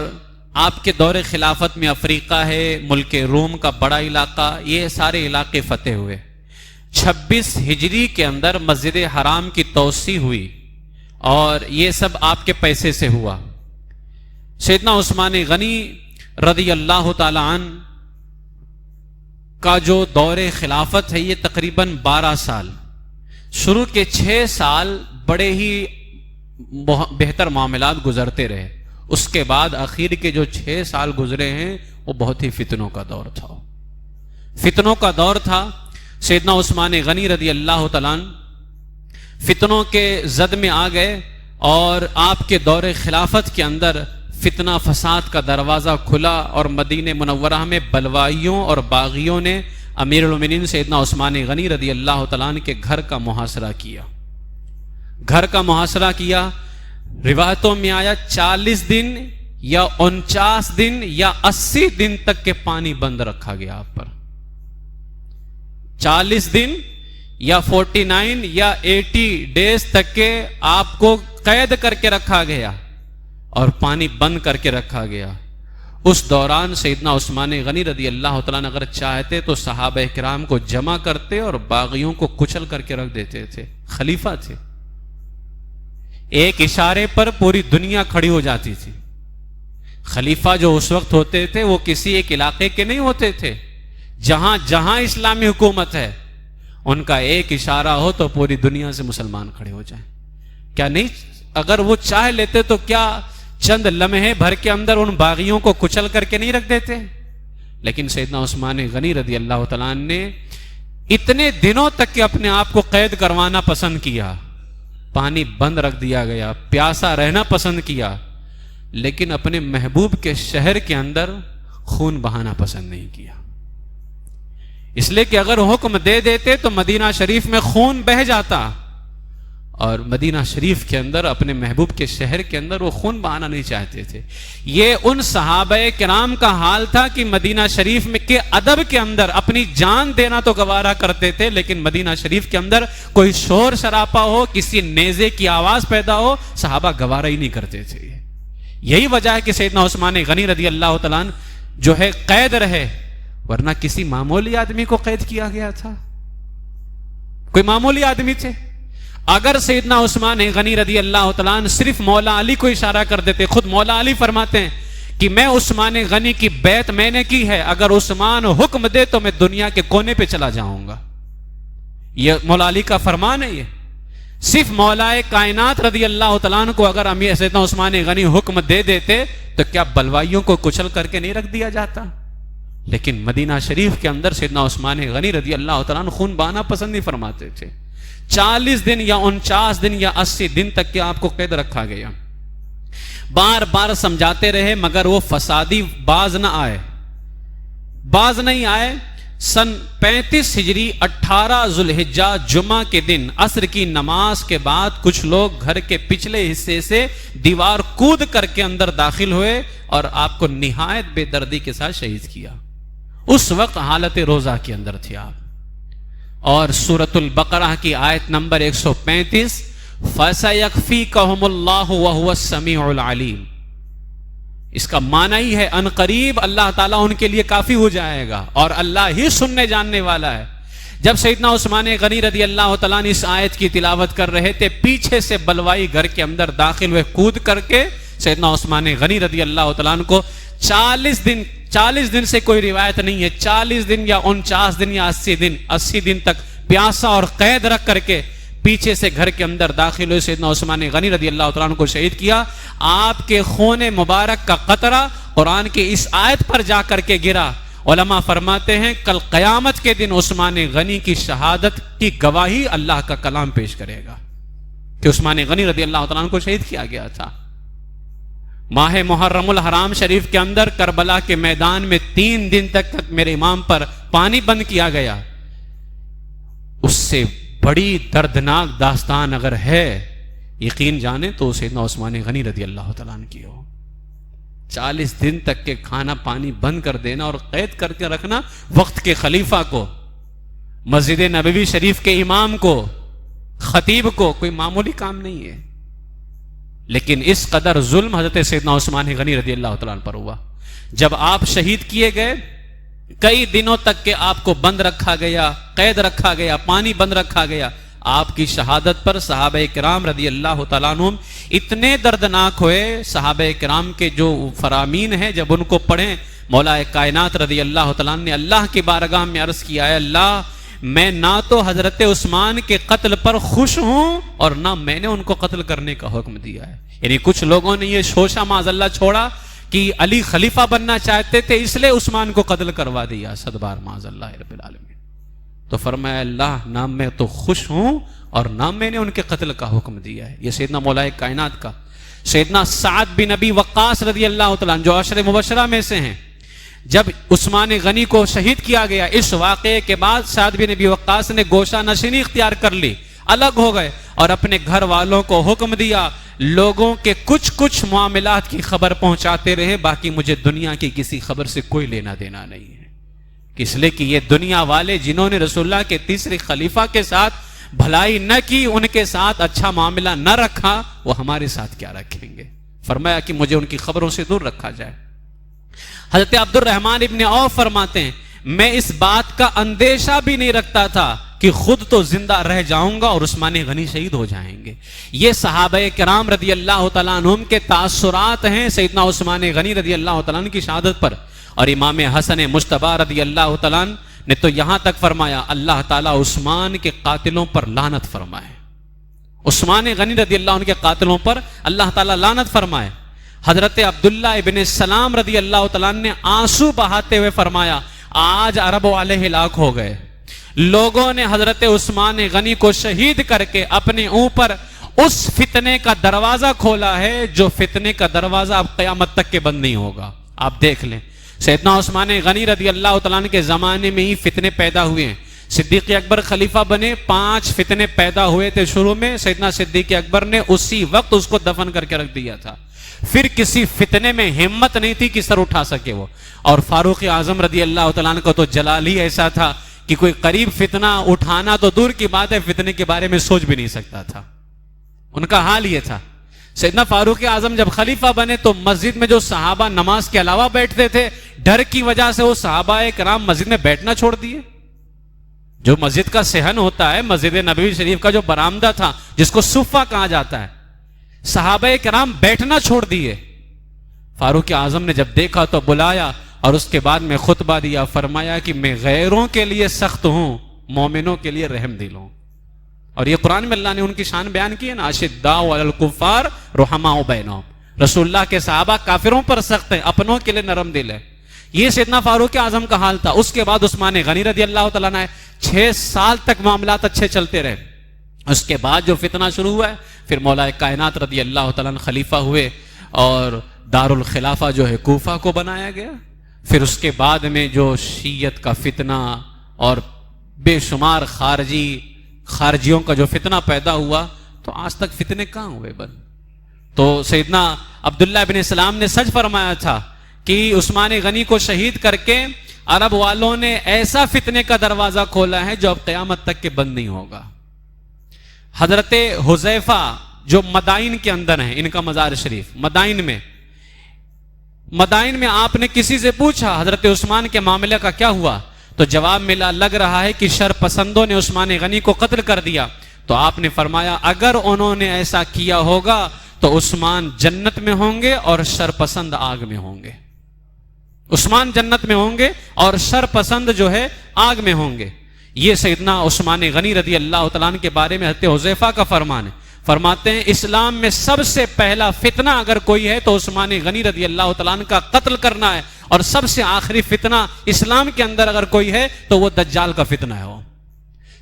آپ کے دور خلافت میں افریقہ ہے، ملک روم کا بڑا علاقہ، یہ سارے علاقے فتح ہوئے. 26 ہجری کے اندر مسجد حرام کی توسیع ہوئی اور یہ سب آپ کے پیسے سے ہوا. سیدنا عثمان غنی رضی اللہ تعالی عنہ کا جو دور خلافت ہے یہ تقریباً 12 سال. شروع کے 6 سال بڑے ہی بہتر معاملات گزرتے رہے. اس کے بعد اخیر کے جو 6 سال گزرے ہیں وہ بہت ہی فتنوں کا دور تھا. فتنوں کا دور تھا. سیدنا عثمان غنی رضی اللہ تعالیٰ عنہ فتنوں کے زد میں آ گئے اور آپ کے دور خلافت کے اندر فتنہ فساد کا دروازہ کھلا اور مدینہ منورہ میں بلوائیوں اور باغیوں نے امیر المومنین سیدنا عثمان غنی رضی اللہ تعالیٰ عنہ کے گھر کا محاصرہ کیا. گھر کا محاصرہ کیا. روایتوں میں آیا 40 دن یا 49 دن یا 80 دن تک کے پانی بند رکھا گیا آپ پر. 40 دن یا 49 یا 80 ڈیز تک کے آپ کو قید کر کے رکھا گیا اور پانی بند کر کے رکھا گیا. اس دوران سیدنا عثمان غنی رضی اللہ تعالیٰ نے اگر چاہتے تو صحابہ کرام کو جمع کرتے اور باغیوں کو کچل کر کے رکھ دیتے تھے. خلیفہ تھے. ایک اشارے پر پوری دنیا کھڑی ہو جاتی تھی. خلیفہ جو اس وقت ہوتے تھے وہ کسی ایک علاقے کے نہیں ہوتے تھے. جہاں جہاں اسلامی حکومت ہے ان کا ایک اشارہ ہو تو پوری دنیا سے مسلمان کھڑے ہو جائیں. کیا نہیں اگر وہ چاہ لیتے تو کیا چند لمحے بھر کے اندر ان باغیوں کو کچل کر کے نہیں رکھ دیتے؟ لیکن سیدنا عثمان غنی رضی اللہ تعالیٰ نے اتنے دنوں تک کہ اپنے آپ کو قید کروانا پسند کیا. پانی بند رکھ دیا گیا، پیاسا رہنا پسند کیا، لیکن اپنے محبوب کے شہر کے اندر خون بہانا پسند نہیں کیا. اس لیے کہ اگر حکم دے دیتے تو مدینہ شریف میں خون بہہ جاتا اور مدینہ شریف کے اندر اپنے محبوب کے شہر کے اندر وہ خون بہانا نہیں چاہتے تھے. یہ ان صحابہ کرام کا حال تھا کہ مدینہ شریف میں کے ادب کے اندر اپنی جان دینا تو گوارا کرتے تھے، لیکن مدینہ شریف کے اندر کوئی شور شراپا ہو، کسی نیزے کی آواز پیدا ہو، صحابہ گوارا ہی نہیں کرتے تھے. یہی وجہ ہے کہ سیدنا عثمان غنی رضی اللہ تعالیٰ عنہ جو ہے قید رہے، ورنہ کسی معمولی آدمی کو قید کیا گیا تھا؟ کوئی معمولی آدمی تھے؟ اگر سیدنا عثمان غنی رضی اللہ تعالیٰ عنہ صرف مولا علی کو اشارہ کر دیتے، خود مولا علی فرماتے ہیں کہ میں عثمان غنی کی بیعت میں نے کی ہے، اگر عثمان حکم دے تو میں دنیا کے کونے پہ چلا جاؤں گا. یہ مولا علی کا فرمان ہے. یہ صرف مولا کائنات رضی اللہ تعالیٰ عنہ کو اگر امیر سیدنا عثمان غنی حکم دے دیتے تو کیا بلوائیوں کو کچل کر کے نہیں رکھ دیا جاتا؟ لیکن مدینہ شریف کے اندر سیدنا عثمان غنی رضی اللہ تعالیٰ عنہ خون بہانا پسند نہیں فرماتے تھے. 40 دن یا 49 دن یا 80 دن تک کہ آپ کو قید رکھا گیا. بار بار سمجھاتے رہے مگر وہ فسادی باز نہ آئے، باز نہیں آئے. سن 35 ہجری 18 ذوالحجہ جمعہ کے دن عصر کی نماز کے بعد کچھ لوگ گھر کے پچھلے حصے سے دیوار کود کر کے اندر داخل ہوئے اور آپ کو نہایت بے دردی کے ساتھ شہید کیا. اس وقت حالت روزہ کے اندر تھے آپ. اور سورۃ البقرہ کی آیت نمبر 135 فَسَيَكْفِيكَهُمُ اللَّهُ وَهُوَ السَّمِيعُ الْعَلِيمُ، اس کا معنی ہی ہے ان قریب اللہ تعالیٰ ان کے لیے کافی ہو جائے گا اور اللہ ہی سننے جاننے والا ہے. جب سیدنا عثمان غنی رضی اللہ تعالیٰ نے اس آیت کی تلاوت کر رہے تھے، پیچھے سے بلوائی گھر کے اندر داخل ہوئے کود کر کے سیدنا عثمان غنی رضی اللہ تعالیٰ کو 40 دن سے کوئی روایت نہیں ہے، 40 دن یا 49 دن یا 80 دن تک پیاسا اور قید رکھ کر کے پیچھے سے گھر کے اندر داخل ہوئے سیدنا عثمان غنی رضی اللہ تعالیٰ عنہ کو شہید کیا. آپ کے خون مبارک کا قطرہ قرآن کی اس آیت پر جا کر کے گرا. علماء فرماتے ہیں کل قیامت کے دن عثمان غنی کی شہادت کی گواہی اللہ کا کلام پیش کرے گا کہ عثمان غنی رضی اللہ تعالیٰ عنہ کو شہید کیا گیا تھا. ماہ محرم الحرام شریف کے اندر کربلا کے میدان میں 3 دن تک میرے امام پر پانی بند کیا گیا. اس سے بڑی دردناک داستان اگر ہے یقین جانے تو سیدنا عثمان غنی رضی اللہ تعالیٰ عنہ کی ہو. 40 دن تک کے کھانا پانی بند کر دینا اور قید کر کے رکھنا وقت کے خلیفہ کو، مسجد نبوی شریف کے امام کو، خطیب کو، کوئی معمولی کام نہیں ہے. لیکن اس قدر ظلم حضرت سیدنا عثمان غنی رضی اللہ تعالیٰ عنہ پر ہوا. جب آپ شہید کیے گئے کئی دنوں تک کہ آپ کو بند رکھا گیا، قید رکھا گیا، پانی بند رکھا گیا. آپ کی شہادت پر صحابہ کرام رضی اللہ تعالیٰ عنہ اتنے دردناک ہوئے. صحابہ کرام کے جو فرامین ہیں جب ان کو پڑھیں، مولا کائنات رضی اللہ تعالیٰ عنہ نے اللہ کی بارگاہ میں عرض کیا ہے اللہ میں نہ تو حضرت عثمان کے قتل پر خوش ہوں اور نہ میں نے ان کو قتل کرنے کا حکم دیا ہے. یعنی کچھ لوگوں نے یہ شوشہ معاذ اللہ چھوڑا کہ علی خلیفہ بننا چاہتے تھے اس لیے عثمان کو قتل کروا دیا. صد بار معاذ اللہ رب العالمین. تو فرمایا اللہ نہ میں تو خوش ہوں اور نہ میں نے ان کے قتل کا حکم دیا ہے. یہ سیدنا مولا کائنات کا سیدنا سعد بن ابی وقاص رضی اللہ تعالیٰ عنہ جو عشر مبشرہ میں سے ہیں، جب عثمان غنی کو شہید کیا گیا اس واقعے کے بعد سعد بن ابی وقاص نے گوشہ نشینی اختیار کر لی، الگ ہو گئے اور اپنے گھر والوں کو حکم دیا لوگوں کے کچھ معاملات کی خبر پہنچاتے رہے، باقی مجھے دنیا کی کسی خبر سے کوئی لینا دینا نہیں ہے. اس لیے کہ یہ دنیا والے جنہوں نے رسول اللہ کے تیسرے خلیفہ کے ساتھ بھلائی نہ کی، ان کے ساتھ اچھا معاملہ نہ رکھا، وہ ہمارے ساتھ کیا رکھیں گے. فرمایا کہ مجھے ان کی خبروں سے دور رکھا جائے. حضرت عبد الرحمن ابن عوف فرماتے ہیں میں اس بات کا اندیشہ بھی نہیں رکھتا تھا کہ خود تو زندہ رہ جاؤں گا اور عثمان غنی شہید ہو جائیں گے. یہ صحابہ کرام رضی اللہ تعالیٰ عنہم کے تاثرات ہیں سیدنا عثمان غنی رضی اللہ تعالیٰ عنہ کی شہادت پر. اور امام حسن مجتبی رضی اللہ تعالیٰ عنہ نے تو یہاں تک فرمایا اللہ تعالیٰ عثمان کے قاتلوں پر لعنت فرمائے. عثمان غنی رضی اللہ عنہ کے قاتلوں پر اللہ تعالیٰ لعنت فرمائے. حضرت عبداللہ ابن سلام رضی اللہ تعالیٰ عنہ نے آنسو بہاتے ہوئے فرمایا آج عرب والے ہلاک ہو گئے. لوگوں نے حضرت عثمان غنی کو شہید کر کے اپنے اوپر اس فتنے کا دروازہ کھولا ہے جو فتنے کا دروازہ اب قیامت تک کے بند نہیں ہوگا. آپ دیکھ لیں سیدنا عثمان غنی رضی اللہ تعالیٰ عنہ کے زمانے میں ہی فتنے پیدا ہوئے ہیں. صدیق اکبر خلیفہ بنے، 5 فتنے پیدا ہوئے تھے شروع میں، سیدنا صدیق اکبر نے اسی وقت اس کو دفن کر کے رکھ دیا تھا، پھر کسی فتنے میں ہمت نہیں تھی کہ سر اٹھا سکے وہ. اور فاروق اعظم رضی اللہ تعالیٰ عنہ کو تو جلال ہی ایسا تھا کہ کوئی قریب فتنہ اٹھانا تو دور کی بات ہے، فتنے کے بارے میں سوچ بھی نہیں سکتا تھا. ان کا حال یہ تھا. سیدنا فاروق اعظم جب خلیفہ بنے تو مسجد میں جو صحابہ نماز کے علاوہ بیٹھتے تھے، ڈر کی وجہ سے وہ صحابہ کرام مسجد میں بیٹھنا چھوڑ دیے. جو مسجد کا صحن ہوتا ہے، مسجد نبوی شریف کا جو برآمدہ تھا جس کو صفہ کہا جاتا ہے، صحابہ کرام بیٹھنا چھوڑ دیے. فاروق اعظم نے جب دیکھا تو بلایا اور اس کے بعد میں خطبہ دیا، فرمایا کہ میں غیروں کے لیے سخت ہوں، مومنوں کے لیے رحم دل ہوں. اور یہ قرآن میں اللہ نے ان کی شان بیان کی ہے نا، اشداء علی الکفار رحماء بینہم. رسول اللہ کے صحابہ کافروں پر سخت ہیں، اپنوں کے لیے نرم دل ہے. یہ سیدنا فاروق اعظم کا حال تھا. اس کے بعد عثمان غنی رضی اللہ تعالیٰ عنہ 6 سال تک معاملات اچھے چلتے رہے. اس کے بعد جو فتنہ شروع ہوا ہے، پھر مولا کائنات رضی اللہ تعالیٰ عنہ خلیفہ ہوئے اور دارالخلافہ جو ہے کوفہ کو بنایا گیا. پھر اس کے بعد میں جو شیعت کا فتنہ اور بے شمار خارجیوں کا جو فتنہ پیدا ہوا، تو آج تک فتنے کہاں ہوئے بن. تو سیدنا عبداللہ بن سلام نے سچ فرمایا تھا کہ عثمان غنی کو شہید کر کے عرب والوں نے ایسا فتنے کا دروازہ کھولا ہے جو اب قیامت تک کے بند نہیں ہوگا. حضرت حذیفہ جو مدائن کے اندر ہیں، ان کا مزار شریف مدائن میں آپ نے کسی سے پوچھا حضرت عثمان کے معاملے کا کیا ہوا، تو جواب ملا لگ رہا ہے کہ شر پسندوں نے عثمان غنی کو قتل کر دیا. تو آپ نے فرمایا اگر انہوں نے ایسا کیا ہوگا تو عثمان جنت میں ہوں گے اور شر پسند آگ میں ہوں گے. عثمان جنت میں ہوں گے اور شر پسند جو ہے آگ میں ہوں گے. یہ سیدنا عثمان غنی رضی اللہ تعالیٰ عنہ کے بارے میں حضرت حذیفہ کا فرمان ہے. فرماتے ہیں اسلام میں سب سے پہلا فتنہ اگر کوئی ہے تو عثمان غنی رضی اللہ تعالیٰ عنہ کا قتل کرنا ہے، اور سب سے آخری فتنہ اسلام کے اندر اگر کوئی ہے تو وہ دجال کا فتنہ ہے. وہ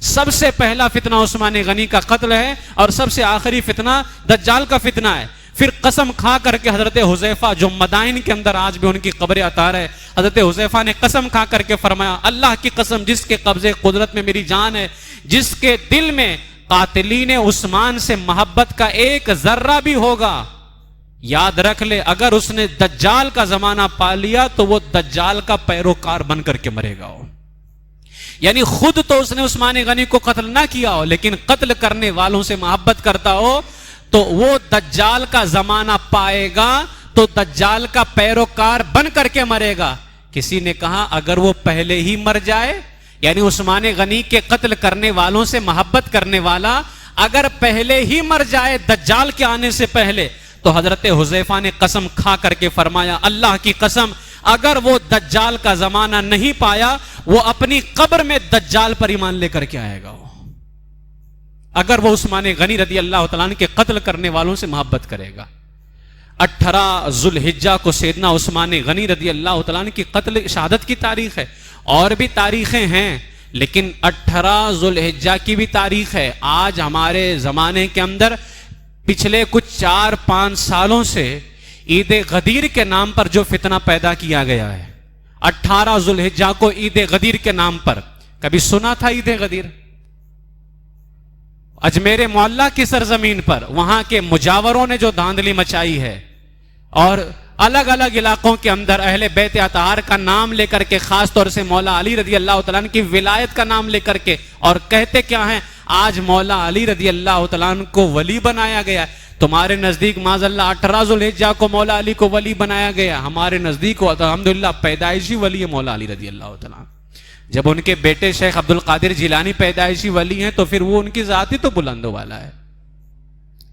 سب سے پہلا فتنہ عثمان غنی کا قتل ہے اور سب سے آخری فتنہ دجال کا فتنہ ہے. پھر قسم کھا کر کے حضرت حذیفہ جو مدائن کے اندر آج بھی ان کی قبر عطار ہے، حضرت حذیفہ نے قسم کھا کر کے فرمایا اللہ کی قسم جس کے قبضے قدرت میں میری جان ہے، جس کے دل میں قاتلین عثمان سے محبت کا ایک ذرہ بھی ہوگا، یاد رکھ لے اگر اس نے دجال کا زمانہ پا لیا تو وہ دجال کا پیروکار بن کر کے مرے گا. یعنی خود تو اس نے عثمان غنی کو قتل نہ کیا ہو، لیکن قتل کرنے والوں سے محبت کرتا ہو تو وہ دجال کا زمانہ پائے گا تو دجال کا پیروکار بن کر کے مرے گا. کسی نے کہا اگر وہ پہلے ہی مر جائے، یعنی عثمان غنی کے قتل کرنے والوں سے محبت کرنے والا اگر پہلے ہی مر جائے دجال کے آنے سے پہلے، تو حضرت حذیفہ نے قسم کھا کر کے فرمایا اللہ کی قسم اگر وہ دجال کا زمانہ نہیں پایا وہ اپنی قبر میں دجال پر ایمان لے کر کے آئے گا. اگر وہ عثمان غنی رضی اللہ تعالیٰ عنہ کے قتل کرنے والوں سے محبت کرے گا. 18 ذوالحجہ کو سیدنا عثمان غنی رضی اللہ تعالیٰ عنہ کی قتل شہادت کی تاریخ ہے. اور بھی تاریخیں ہیں لیکن 18 ذوالحجہ کی بھی تاریخ ہے. آج ہمارے زمانے کے اندر پچھلے کچھ 4-5 سالوں سے عید غدیر کے نام پر جو فتنہ پیدا کیا گیا ہے، 18 ذوالحجہ کو عید غدیر کے نام پر، کبھی سنا تھا عید غدیر؟ اجمیر معلیٰ کی سرزمین پر وہاں کے مجاوروں نے جو دھاندلی مچائی ہے اور الگ الگ علاقوں کے اندر اہل بیت اطہار کا نام لے کر کے، خاص طور سے مولا علی رضی اللہ تعالیٰ عنہ کی ولایت کا نام لے کر کے، اور کہتے کیا ہیں آج مولا علی رضی اللہ تعالیٰ عنہ کو ولی بنایا گیا ہے. تمہارے نزدیک معاذ اللہ 18 ذوالحجہ کو مولا علی کو ولی بنایا گیا، ہمارے نزدیک الحمدللہ پیدائشی ولی ہے مولا علی رضی اللہ تعالیٰ عنہ. جب ان کے بیٹے شیخ عبد القادر جیلانی پیدائشی ولی ہیں تو پھر وہ ان کی ذاتی تو بلند والا ہے.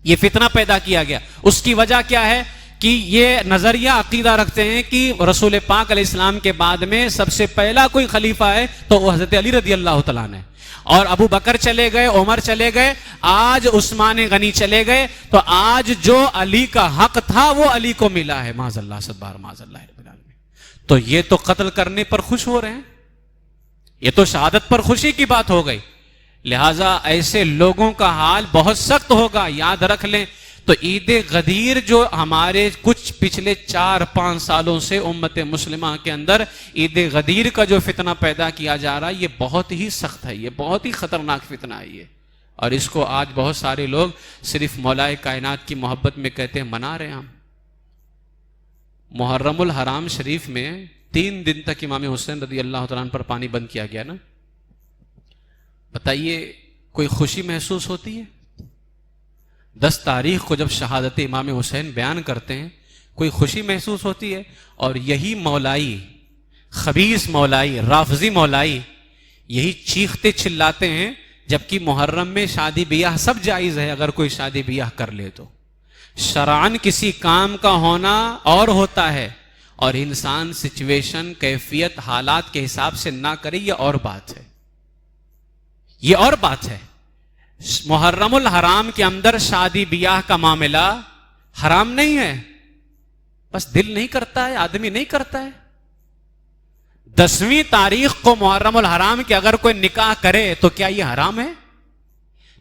یہ فتنہ پیدا کیا گیا. اس کی وجہ کیا ہے کہ یہ نظریہ عقیدہ رکھتے ہیں کہ رسول پاک علیہ السلام کے بعد میں سب سے پہلا کوئی خلیفہ ہے تو وہ حضرت علی رضی اللہ تعالیٰ عنہ ہے، اور ابو بکر چلے گئے، عمر چلے گئے، آج عثمان غنی چلے گئے، تو آج جو علی کا حق تھا وہ علی کو ملا ہے. معاذ اللہ سبحان معاذ اللہ رب العالمین. تو یہ تو قتل کرنے پر خوش ہو رہے ہیں، یہ تو شہادت پر خوشی کی بات ہو گئی. لہٰذا ایسے لوگوں کا حال بہت سخت ہوگا. یاد رکھ لیں تو عید غدیر جو ہمارے کچھ پچھلے 4-5 سالوں سے امت مسلمہ کے اندر عید غدیر کا جو فتنہ پیدا کیا جا رہا ہے، یہ بہت ہی سخت ہے، یہ بہت ہی خطرناک فتنہ ہے یہ. اور اس کو آج بہت سارے لوگ صرف مولائے کائنات کی محبت میں کہتے ہیں منا رہے ہیں. ہم محرم الحرام شریف میں 3 دن تک امام حسین رضی اللہ تعالیٰ عنہ پر پانی بند کیا گیا نا. بتائیے کوئی خوشی محسوس ہوتی ہے؟ 10 تاریخ کو جب شہادت امام حسین بیان کرتے ہیں کوئی خوشی محسوس ہوتی ہے؟ اور یہی مولائی، خبیث مولائی، رافضی مولائی، یہی چیختے چلاتے ہیں جبکہ محرم میں شادی بیاہ سب جائز ہے. اگر کوئی شادی بیاہ کر لے تو شرعاً کسی کام کا ہونا اور ہوتا ہے، اور انسان سچویشن، کیفیت، حالات کے حساب سے نہ کرے، یہ اور بات ہے، یہ اور بات ہے. محرم الحرام کے اندر شادی بیاہ کا معاملہ حرام نہیں ہے، بس دل نہیں کرتا ہے، آدمی نہیں کرتا ہے. 10ویں تاریخ کو محرم الحرام کے اگر کوئی نکاح کرے تو کیا یہ حرام ہے؟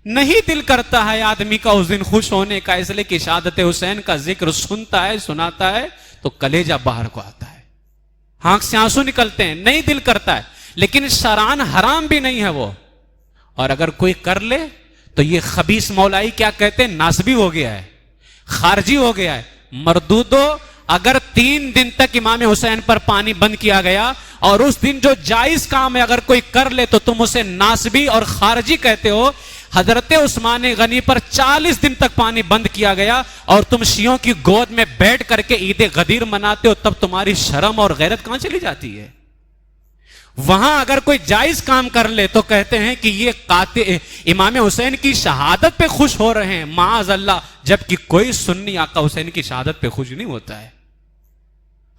نہیں دل کرتا ہے آدمی کا اس دن خوش ہونے کا، اس لیے کہ شہادت حسین کا ذکر سنتا ہے، سناتا ہے تو کلیجہ باہر کو آتا ہے، آنکھ سے آنسو نکلتے ہیں، نہیں دل کرتا ہے. لیکن شرعاً حرام بھی نہیں ہے وہ. اور اگر کوئی کر لے تو یہ خبیث مولائی کیا کہتے ہیں؟ ناسبی ہو گیا ہے، خارجی ہو گیا ہے. مردودو، اگر 3 دن تک امام حسین پر پانی بند کیا گیا اور اس دن جو جائز کام ہے اگر کوئی کر لے تو تم اسے ناسبی اور خارجی کہتے ہو. حضرت عثمان غنی پر 40 دن تک پانی بند کیا گیا اور تم شیعوں کی گود میں بیٹھ کر کے عید غدیر مناتے ہو، تب تمہاری شرم اور غیرت کہاں چلی جاتی ہے؟ وہاں اگر کوئی جائز کام کر لے تو کہتے ہیں کہ یہ قاتل امام حسین کی شہادت پہ خوش ہو رہے ہیں، معاذ اللہ. جبکہ کوئی سنی آقا حسین کی شہادت پہ خوش نہیں ہوتا ہے.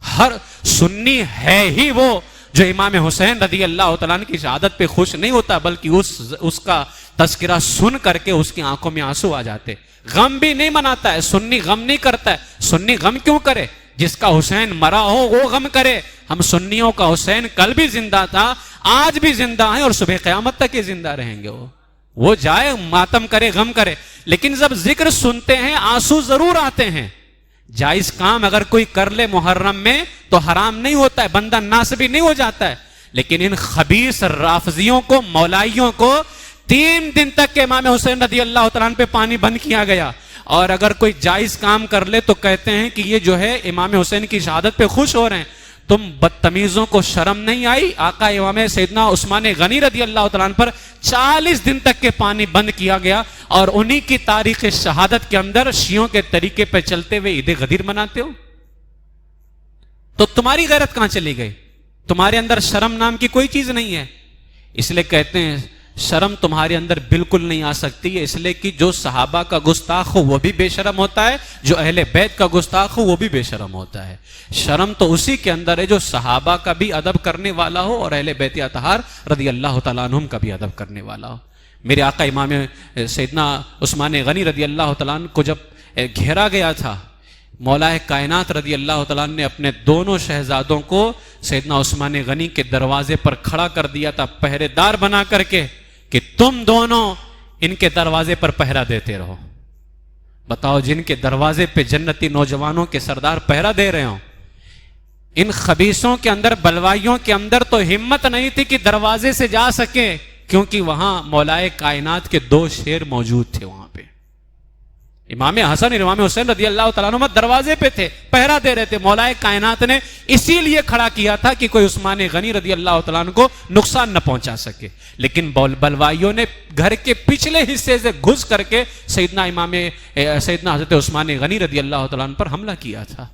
ہر سنی ہے ہی وہ جو امام حسین رضی اللہ تعالیٰ عنہ کی شہادت پہ خوش نہیں ہوتا، بلکہ اس کا تذکرہ سن کر کے اس کی آنکھوں میں آنسو آ جاتے. غم بھی نہیں مناتا ہے، سنی غم نہیں کرتا ہے. سنی غم کیوں کرے؟ جس کا حسین مرا ہو وہ غم کرے. ہم سنیوں کا حسین کل بھی زندہ تھا، آج بھی زندہ ہے اور صبح قیامت تک یہ زندہ رہیں گے. وہ جائے ماتم کرے، غم کرے، لیکن جب ذکر سنتے ہیں آنسو ضرور آتے ہیں. جائز کام اگر کوئی کر لے محرم میں تو حرام نہیں ہوتا ہے، بندہ ناسبی نہیں ہو جاتا ہے. لیکن ان خبیث رافضیوں کو، مولائیوں کو 3 دن تک کے امام حسین رضی اللہ تعالیٰ عنہ پہ پانی بند کیا گیا، اور اگر کوئی جائز کام کر لے تو کہتے ہیں کہ یہ جو ہے امام حسین کی شہادت پہ خوش ہو رہے ہیں. تم بدتمیزوں کو شرم نہیں آئی؟ آقا امام سیدنا عثمان غنی رضی اللہ تعالیٰ عنہ پر 40 دن تک کے پانی بند کیا گیا، اور انہی کی تاریخ شہادت کے اندر شیعوں کے طریقے پہ چلتے ہوئے عید غدیر مناتے ہو. تو تمہاری غیرت کہاں چلی گئی؟ تمہارے اندر شرم نام کی کوئی چیز نہیں ہے. اس لیے کہتے ہیں شرم تمہارے اندر بالکل نہیں آ سکتی ہے، اس لیے کہ جو صحابہ کا گستاخ ہو وہ بھی بے شرم ہوتا ہے، جو اہل بیت کا گستاخ ہو وہ بھی بے شرم ہوتا ہے. شرم تو اسی کے اندر ہے جو صحابہ کا بھی ادب کرنے والا ہو اور اہل بیت اطہار رضی اللہ تعالیٰ عنہم کا بھی ادب کرنے والا ہو. میرے آقا امام سیدنا عثمان غنی رضی اللہ تعالیٰ عنہ کو جب گھیرا گیا تھا، مولا کائنات رضی اللہ تعالیٰ عنہ نے اپنے دونوں شہزادوں کو سیدنا عثمان غنی کے دروازے پر کھڑا کر دیا تھا، پہرے دار بنا کر کے، کہ تم دونوں ان کے دروازے پر پہرا دیتے رہو. بتاؤ، جن کے دروازے پہ جنتی نوجوانوں کے سردار پہرا دے رہے ہوں، ان خبیثوں کے اندر، بلوائیوں کے اندر تو ہمت نہیں تھی کہ دروازے سے جا سکے، کیونکہ وہاں مولائے کائنات کے 2 شیر موجود تھے. وہاں پہ امام حسن اور امام حسین رضی اللہ تعالیٰ عنہ دروازے پہ تھے، پہرا دے رہے تھے. مولائے کائنات نے اسی لیے کھڑا کیا تھا کہ کوئی عثمان غنی رضی اللہ تعالیٰ عنہ کو نقصان نہ پہنچا سکے. لیکن بلوائیوں نے گھر کے پچھلے حصے سے گھس کر کے سیدنا حضرت عثمان غنی رضی اللہ تعالیٰ عنہ پر حملہ کیا تھا.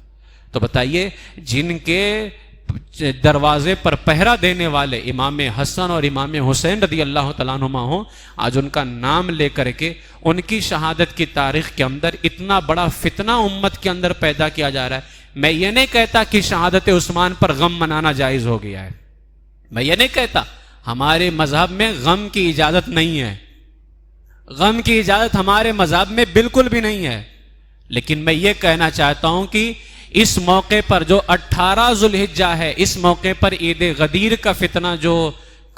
تو بتائیے، جن کے دروازے پر پہرا دینے والے امام حسن اور امام حسین رضی اللہ تعالیٰ عنہما ہوں، آج ان کا نام لے کر کے ان کی شہادت کی تاریخ کے اندر اتنا بڑا فتنہ امت کے اندر پیدا کیا جا رہا ہے. میں یہ نہیں کہتا کہ شہادت عثمان پر غم منانا جائز ہو گیا ہے، میں یہ نہیں کہتا. ہمارے مذہب میں غم کی اجازت نہیں ہے، غم کی اجازت ہمارے مذہب میں بالکل بھی نہیں ہے. لیکن میں یہ کہنا چاہتا ہوں کہ اس موقع پر جو 18 ذوالحجہ ہے، اس موقع پر عید غدیر کا فتنہ جو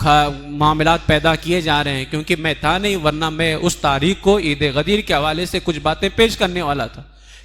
معاملات پیدا کیے جا رہے ہیں، کیونکہ میں تھا نہیں، ورنہ میں اس تاریخ کو عید غدیر کے حوالے سے کچھ باتیں پیش کرنے والا تھا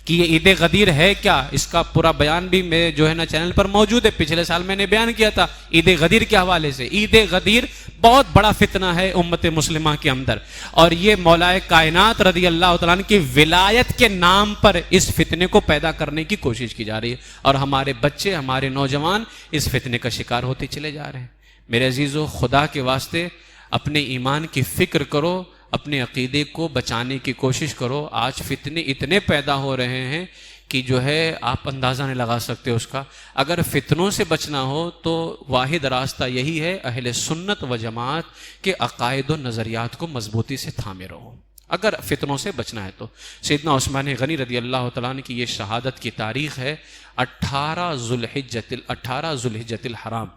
کہ یہ عید غدیر ہے کیا. اس کا پورا بیان بھی میرے جو ہے نا چینل پر موجود ہے. پچھلے سال میں نے بیان کیا تھا عید غدیر کے حوالے سے. عید غدیر بہت بڑا فتنہ ہے امت مسلمہ کے اندر، اور یہ مولا کائنات رضی اللہ تعالیٰ عنہ کی ولایت کے نام پر اس فتنے کو پیدا کرنے کی کوشش کی جا رہی ہے، اور ہمارے بچے، ہمارے نوجوان اس فتنے کا شکار ہوتے چلے جا رہے ہیں. میرے عزیزو، خدا کے واسطے اپنے ایمان کی فکر کرو، اپنے عقیدے کو بچانے کی کوشش کرو. آج فتنے اتنے پیدا ہو رہے ہیں کہ جو ہے آپ اندازہ نہیں لگا سکتے اس کا. اگر فتنوں سے بچنا ہو تو واحد راستہ یہی ہے، اہل سنت و جماعت کے عقائد و نظریات کو مضبوطی سے تھامے رہو اگر فتنوں سے بچنا ہے تو. سیدنا عثمان غنی رضی اللہ تعالیٰ عنہ کی یہ شہادت کی تاریخ ہے 18 ذوالحجۃ الحرام.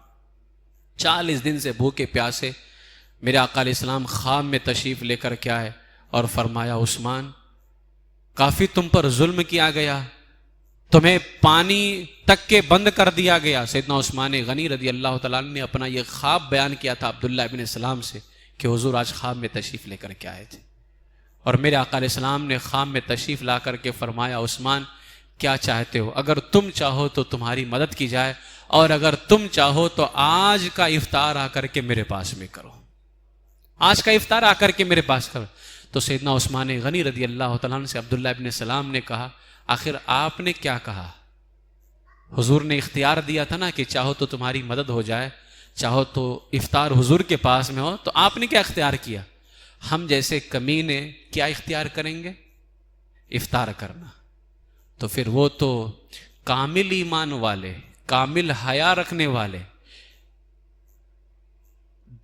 40 دن سے بھوکے پیاسے میرے آقا علیہ السلام خام میں تشریف لے کر کے آئے اور فرمایا عثمان کافی تم پر ظلم کیا گیا، تمہیں پانی تک کے بند کر دیا گیا. سیدنا عثمان غنی رضی اللہ تعالیٰ عنہ نے اپنا یہ خواب بیان کیا تھا عبداللہ ابن سلام سے کہ حضور آج خواب میں تشریف لے کر کے آئے تھے، اور میرے آقا علیہ السلام نے خواب میں تشریف لا کر کے فرمایا عثمان کیا چاہتے ہو؟ اگر تم چاہو تو تمہاری مدد کی جائے، اور اگر تم چاہو تو آج کا افطار آ کر کے میرے پاس میں کرو، آج کا افطار آ کر کے میرے پاس کرو. تو سیدنا عثمان غنی رضی اللہ تعالیٰ عنہ سے عبداللہ ابن سلام نے کہا آخر آپ نے کیا کہا؟ حضور نے اختیار دیا تھا نا کہ چاہو تو تمہاری مدد ہو جائے، چاہو تو افطار حضور کے پاس میں ہو، تو آپ نے کیا اختیار کیا؟ ہم جیسے کمینے کیا اختیار کریں گے؟ افطار کرنا. تو پھر وہ تو کامل ایمان والے، کامل حیا رکھنے والے،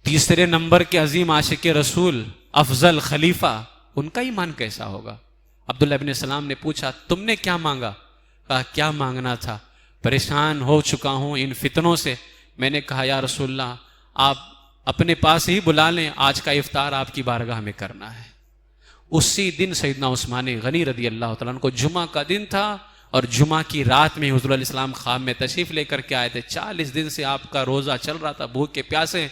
تیسرے نمبر کے عظیم عاشق رسول، افضل خلیفہ، ان کا ایمان کیسا ہوگا؟ عبداللہ ابن سلام نے پوچھا تم نے کیا مانگا؟ کہا کیا مانگنا تھا، پریشان ہو چکا ہوں ان فتنوں سے. میں نے کہا یا رسول اللہ آپ اپنے پاس ہی بلا لیں، آج کا افطار آپ کی بارگاہ میں کرنا ہے. اسی دن سیدنا عثمان غنی رضی اللہ تعالیٰ عنہ کو جمعہ کا دن تھا، اور جمعہ کی رات میں حضور علیہ السلام خواب میں تشریف لے کر کے آئے تھے. 40 دن سے آپ کا روزہ چل رہا تھا بھوک کے پیاسے،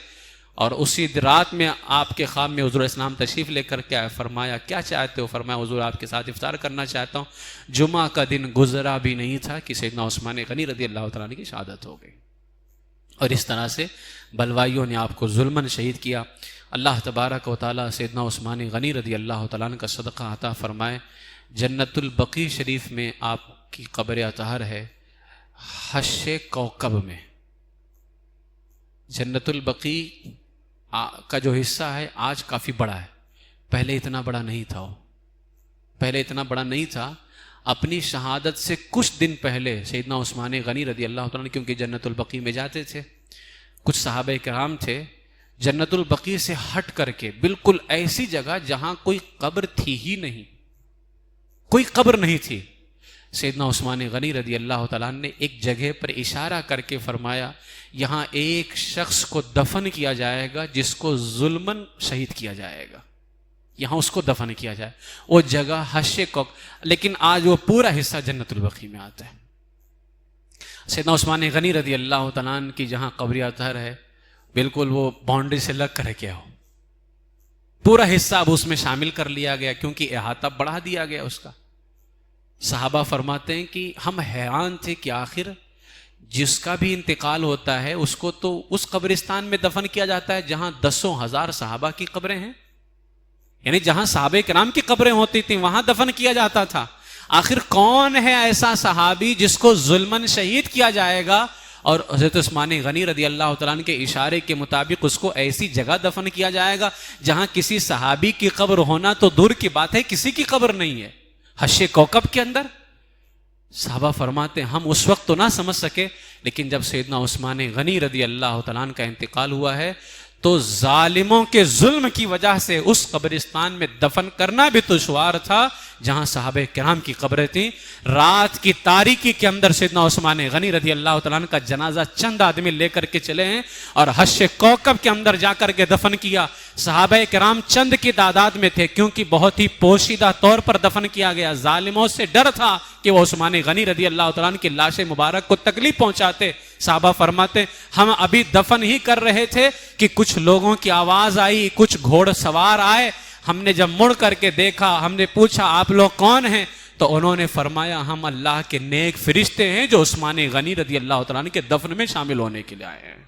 اور اسی رات میں آپ کے خواب میں حضور علیہ السلام تشریف لے کر کے آئے. فرمایا کیا چاہتے ہو؟ فرمایا حضور آپ کے ساتھ افطار کرنا چاہتا ہوں. جمعہ کا دن گزرا بھی نہیں تھا کہ سیدنا عثمان غنی رضی اللہ تعالیٰ عنہ کی شہادت ہو گئی. اور اس طرح سے بلوائیوں نے آپ کو ظلماً شہید کیا. اللہ تبارک و تعالیٰ سیدنا عثمان غنی رضی اللہ تعالیٰ عنہ کا صدقہ عطا فرمائے. جنت البقیع شریف میں آپ کی قبر اطہر ہے، حش کوکب میں. جنت البقیع کا جو حصہ ہے آج کافی بڑا ہے، پہلے اتنا بڑا نہیں تھا. پہلے اتنا بڑا نہیں تھا. اپنی شہادت سے کچھ دن پہلے سیدنا عثمان غنی رضی اللہ تعالیٰ عنہ کیونکہ جنت البقیع میں جاتے تھے، کچھ صحابہ کرام تھے جنت البقیع سے ہٹ کر کے بالکل ایسی جگہ جہاں کوئی قبر تھی ہی نہیں، کوئی قبر نہیں تھی. سیدنا عثمان غنی رضی اللہ تعالیٰ عنہ نے ایک جگہ پر اشارہ کر کے فرمایا یہاں ایک شخص کو دفن کیا جائے گا جس کو ظلماً شہید کیا جائے گا، یہاں اس کو دفن کیا جائے. وہ جگہ حش کوک، لیکن آج وہ پورا حصہ جنت البقیع میں آتا ہے. سیدنا عثمان غنی رضی اللہ تعالیٰ عنہ کی جہاں قبر اطہر ہے بالکل وہ باؤنڈری سے لگ کر کے ہو، پورا حصہ اب اس میں شامل کر لیا گیا کیونکہ احاطہ بڑھا دیا گیا اس کا. صحابہ فرماتے ہیں کہ ہم حیران تھے کہ آخر جس کا بھی انتقال ہوتا ہے اس کو تو اس قبرستان میں دفن کیا جاتا ہے جہاں 10,000 صحابہ کی قبریں ہیں، یعنی جہاں صحابہ کرام کی قبریں ہوتی تھیں وہاں دفن کیا جاتا تھا. آخر کون ہے ایسا صحابی جس کو ظلماً شہید کیا جائے گا؟ اور حضرت عثمان غنی رضی اللہ تعالیٰ عنہ کے اشارے کے مطابق اس کو ایسی جگہ دفن کیا جائے گا جہاں کسی صحابی کی قبر ہونا تو دور کی بات ہے، کسی کی قبر نہیں ہے، حش کوکب کے اندر. صحابہ فرماتے ہیں ہم اس وقت تو نہ سمجھ سکے، لیکن جب سیدنا عثمان غنی رضی اللہ تعالیٰ عنہ کا انتقال ہوا ہے تو ظالموں کے ظلم کی وجہ سے اس قبرستان میں دفن کرنا بھی دشوار تھا جہاں صحابہ کرام کی قبریں تھیں، رات کی تاریکی کے اندر سیدنا عثمان غنی رضی اللہ تعالیٰ عنہ کا جنازہ چند آدمی لے کر کے چلے ہیں اور حش کوکب کے اندر جا کر کے دفن کیا۔ صحابہ کرام چند کی تعداد میں تھے، کیونکہ بہت ہی پوشیدہ طور پر دفن کیا گیا، ظالموں سے ڈر تھا کہ وہ عثمان غنی رضی اللہ تعالیٰ عنہ کی لاش مبارک کو تکلیف پہنچاتے۔ صحابہ فرماتے ہم ابھی دفن ہی کر رہے تھے کہ کچھ لوگوں کی آواز آئی، کچھ گھوڑ سوار آئے، ہم نے جب مڑ کر کے دیکھا، ہم نے پوچھا آپ لوگ کون ہیں؟ تو انہوں نے فرمایا ہم اللہ کے نیک فرشتے ہیں جو عثمان غنی رضی اللہ تعالیٰ عنہ کے دفن میں شامل ہونے کے لیے آئے ہیں۔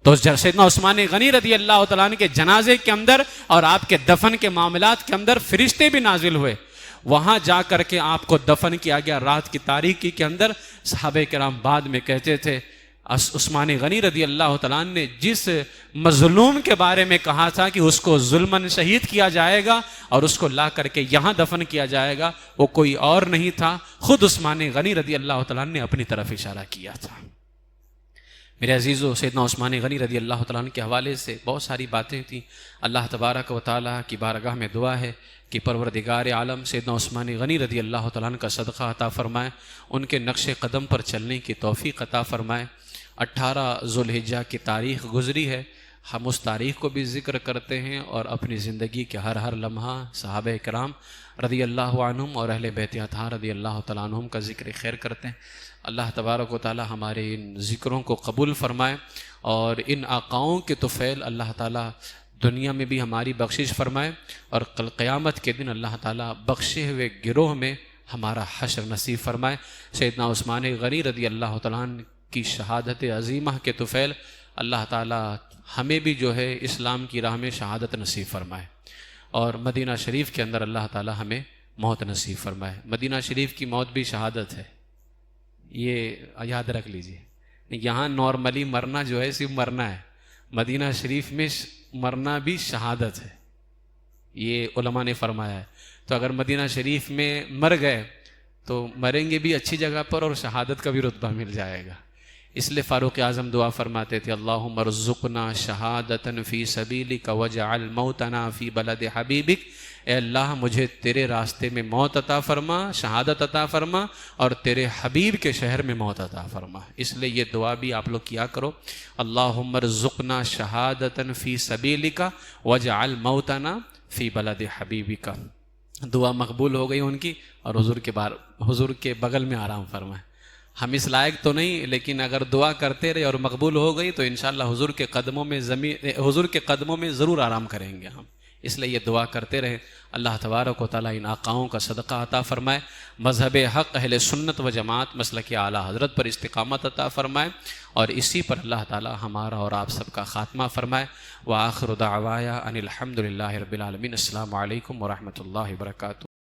تو سیدنا عثمان غنی رضی اللہ تعالیٰ عنہ کے جنازے کے اندر اور آپ کے دفن کے معاملات کے اندر فرشتے بھی نازل ہوئے، وہاں جا کر کے آپ کو دفن کیا گیا رات کی تاریکی کے اندر۔ صحابہ کرام بعد میں کہتے تھے عثمان غنی رضی اللہ تعالیٰ عنہ نے جس مظلوم کے بارے میں کہا تھا کہ اس کو ظلماً شہید کیا جائے گا اور اس کو لا کر کے یہاں دفن کیا جائے گا، وہ کوئی اور نہیں تھا، خود عثمان غنی رضی اللہ تعالیٰ عنہ نے اپنی طرف اشارہ کیا تھا۔ میرے عزیزو، سیدنا عثمان غنی رضی اللہ تعالیٰ عنہ کے حوالے سے بہت ساری باتیں تھیں۔ اللہ تبارک و تعالیٰ کی بارگاہ میں دعا ہے کہ پروردگار عالم سیدنا عثمان غنی رضی اللہ تعالیٰ عنہ کا صدقہ عطا فرمائے، ان کے نقش قدم پر چلنے کی توفیق عطا فرمائے۔ 18 ذوالحجہ کی تاریخ گزری ہے، ہم اس تاریخ کو بھی ذکر کرتے ہیں اور اپنی زندگی کے ہر لمحہ صحابہ کرام رضی اللہ عنہم اور اہل بیت اطہار رضی اللہ تعالیٰ عنہم کا ذکر خیر کرتے ہیں۔ اللہ تبارک و تعالیٰ ہمارے ان ذکروں کو قبول فرمائے اور ان آقاؤں کے طفیل اللہ تعالیٰ دنیا میں بھی ہماری بخشش فرمائے اور کل قیامت کے دن اللہ تعالیٰ بخشے ہوئے گروہ میں ہمارا حشر نصیب فرمائے۔ سیدنا عثمان غنی رضی اللہ تعالیٰ عنہ کی شہادت عظیمہ کے طفیل اللہ تعالیٰ ہمیں بھی جو ہے اسلام کی راہ میں شہادت نصیب فرمائے اور مدینہ شریف کے اندر اللہ تعالیٰ ہمیں موت نصیب فرمائے۔ مدینہ شریف کی موت بھی شہادت ہے، یہ یاد رکھ لیجئے۔ یہاں نارملی مرنا جو ہے صرف مرنا ہے، مدینہ شریف میں مرنا بھی شہادت ہے، یہ علماء نے فرمایا ہے۔ تو اگر مدینہ شریف میں مر گئے تو مریں گے بھی اچھی جگہ پر اور شہادت کا بھی رتبہ مل جائے گا۔ اس لیے فاروق اعظم دعا فرماتے تھے اللہم ارزقنا شہادتاً فی سبیلک وجعل موتنا فی بلد حبیبک، اے اللہ مجھے تیرے راستے میں موت عطا فرما، شہادت عطا فرما اور تیرے حبیب کے شہر میں موت عطا فرما۔ اس لیے یہ دعا بھی آپ لوگ کیا کرو، اللہم ارزقنا شہادتاً فی سبیلک وجعل موتنا فی بلد حبیبک۔ دعا مقبول ہو گئی ان کی اور حضور کے بغل میں آرام فرمائے۔ ہم اس لائق تو نہیں، لیکن اگر دعا کرتے رہے اور مقبول ہو گئی تو انشاءاللہ حضور کے قدموں میں ضرور آرام کریں گے ہم۔ اس لیے یہ دعا کرتے رہے، اللہ تبارک و تعالیٰ ان آقاؤں کا صدقہ عطا فرمائے، مذہب حق اہل سنت و جماعت مسلک اعلیٰ حضرت پر استقامت عطا فرمائے اور اسی پر اللہ تعالیٰ ہمارا اور آپ سب کا خاتمہ فرمائے۔ وآخر دعوایا ان الحمد للہ رب العالمین۔ السلام علیکم ورحمۃ اللہ وبرکاتہ۔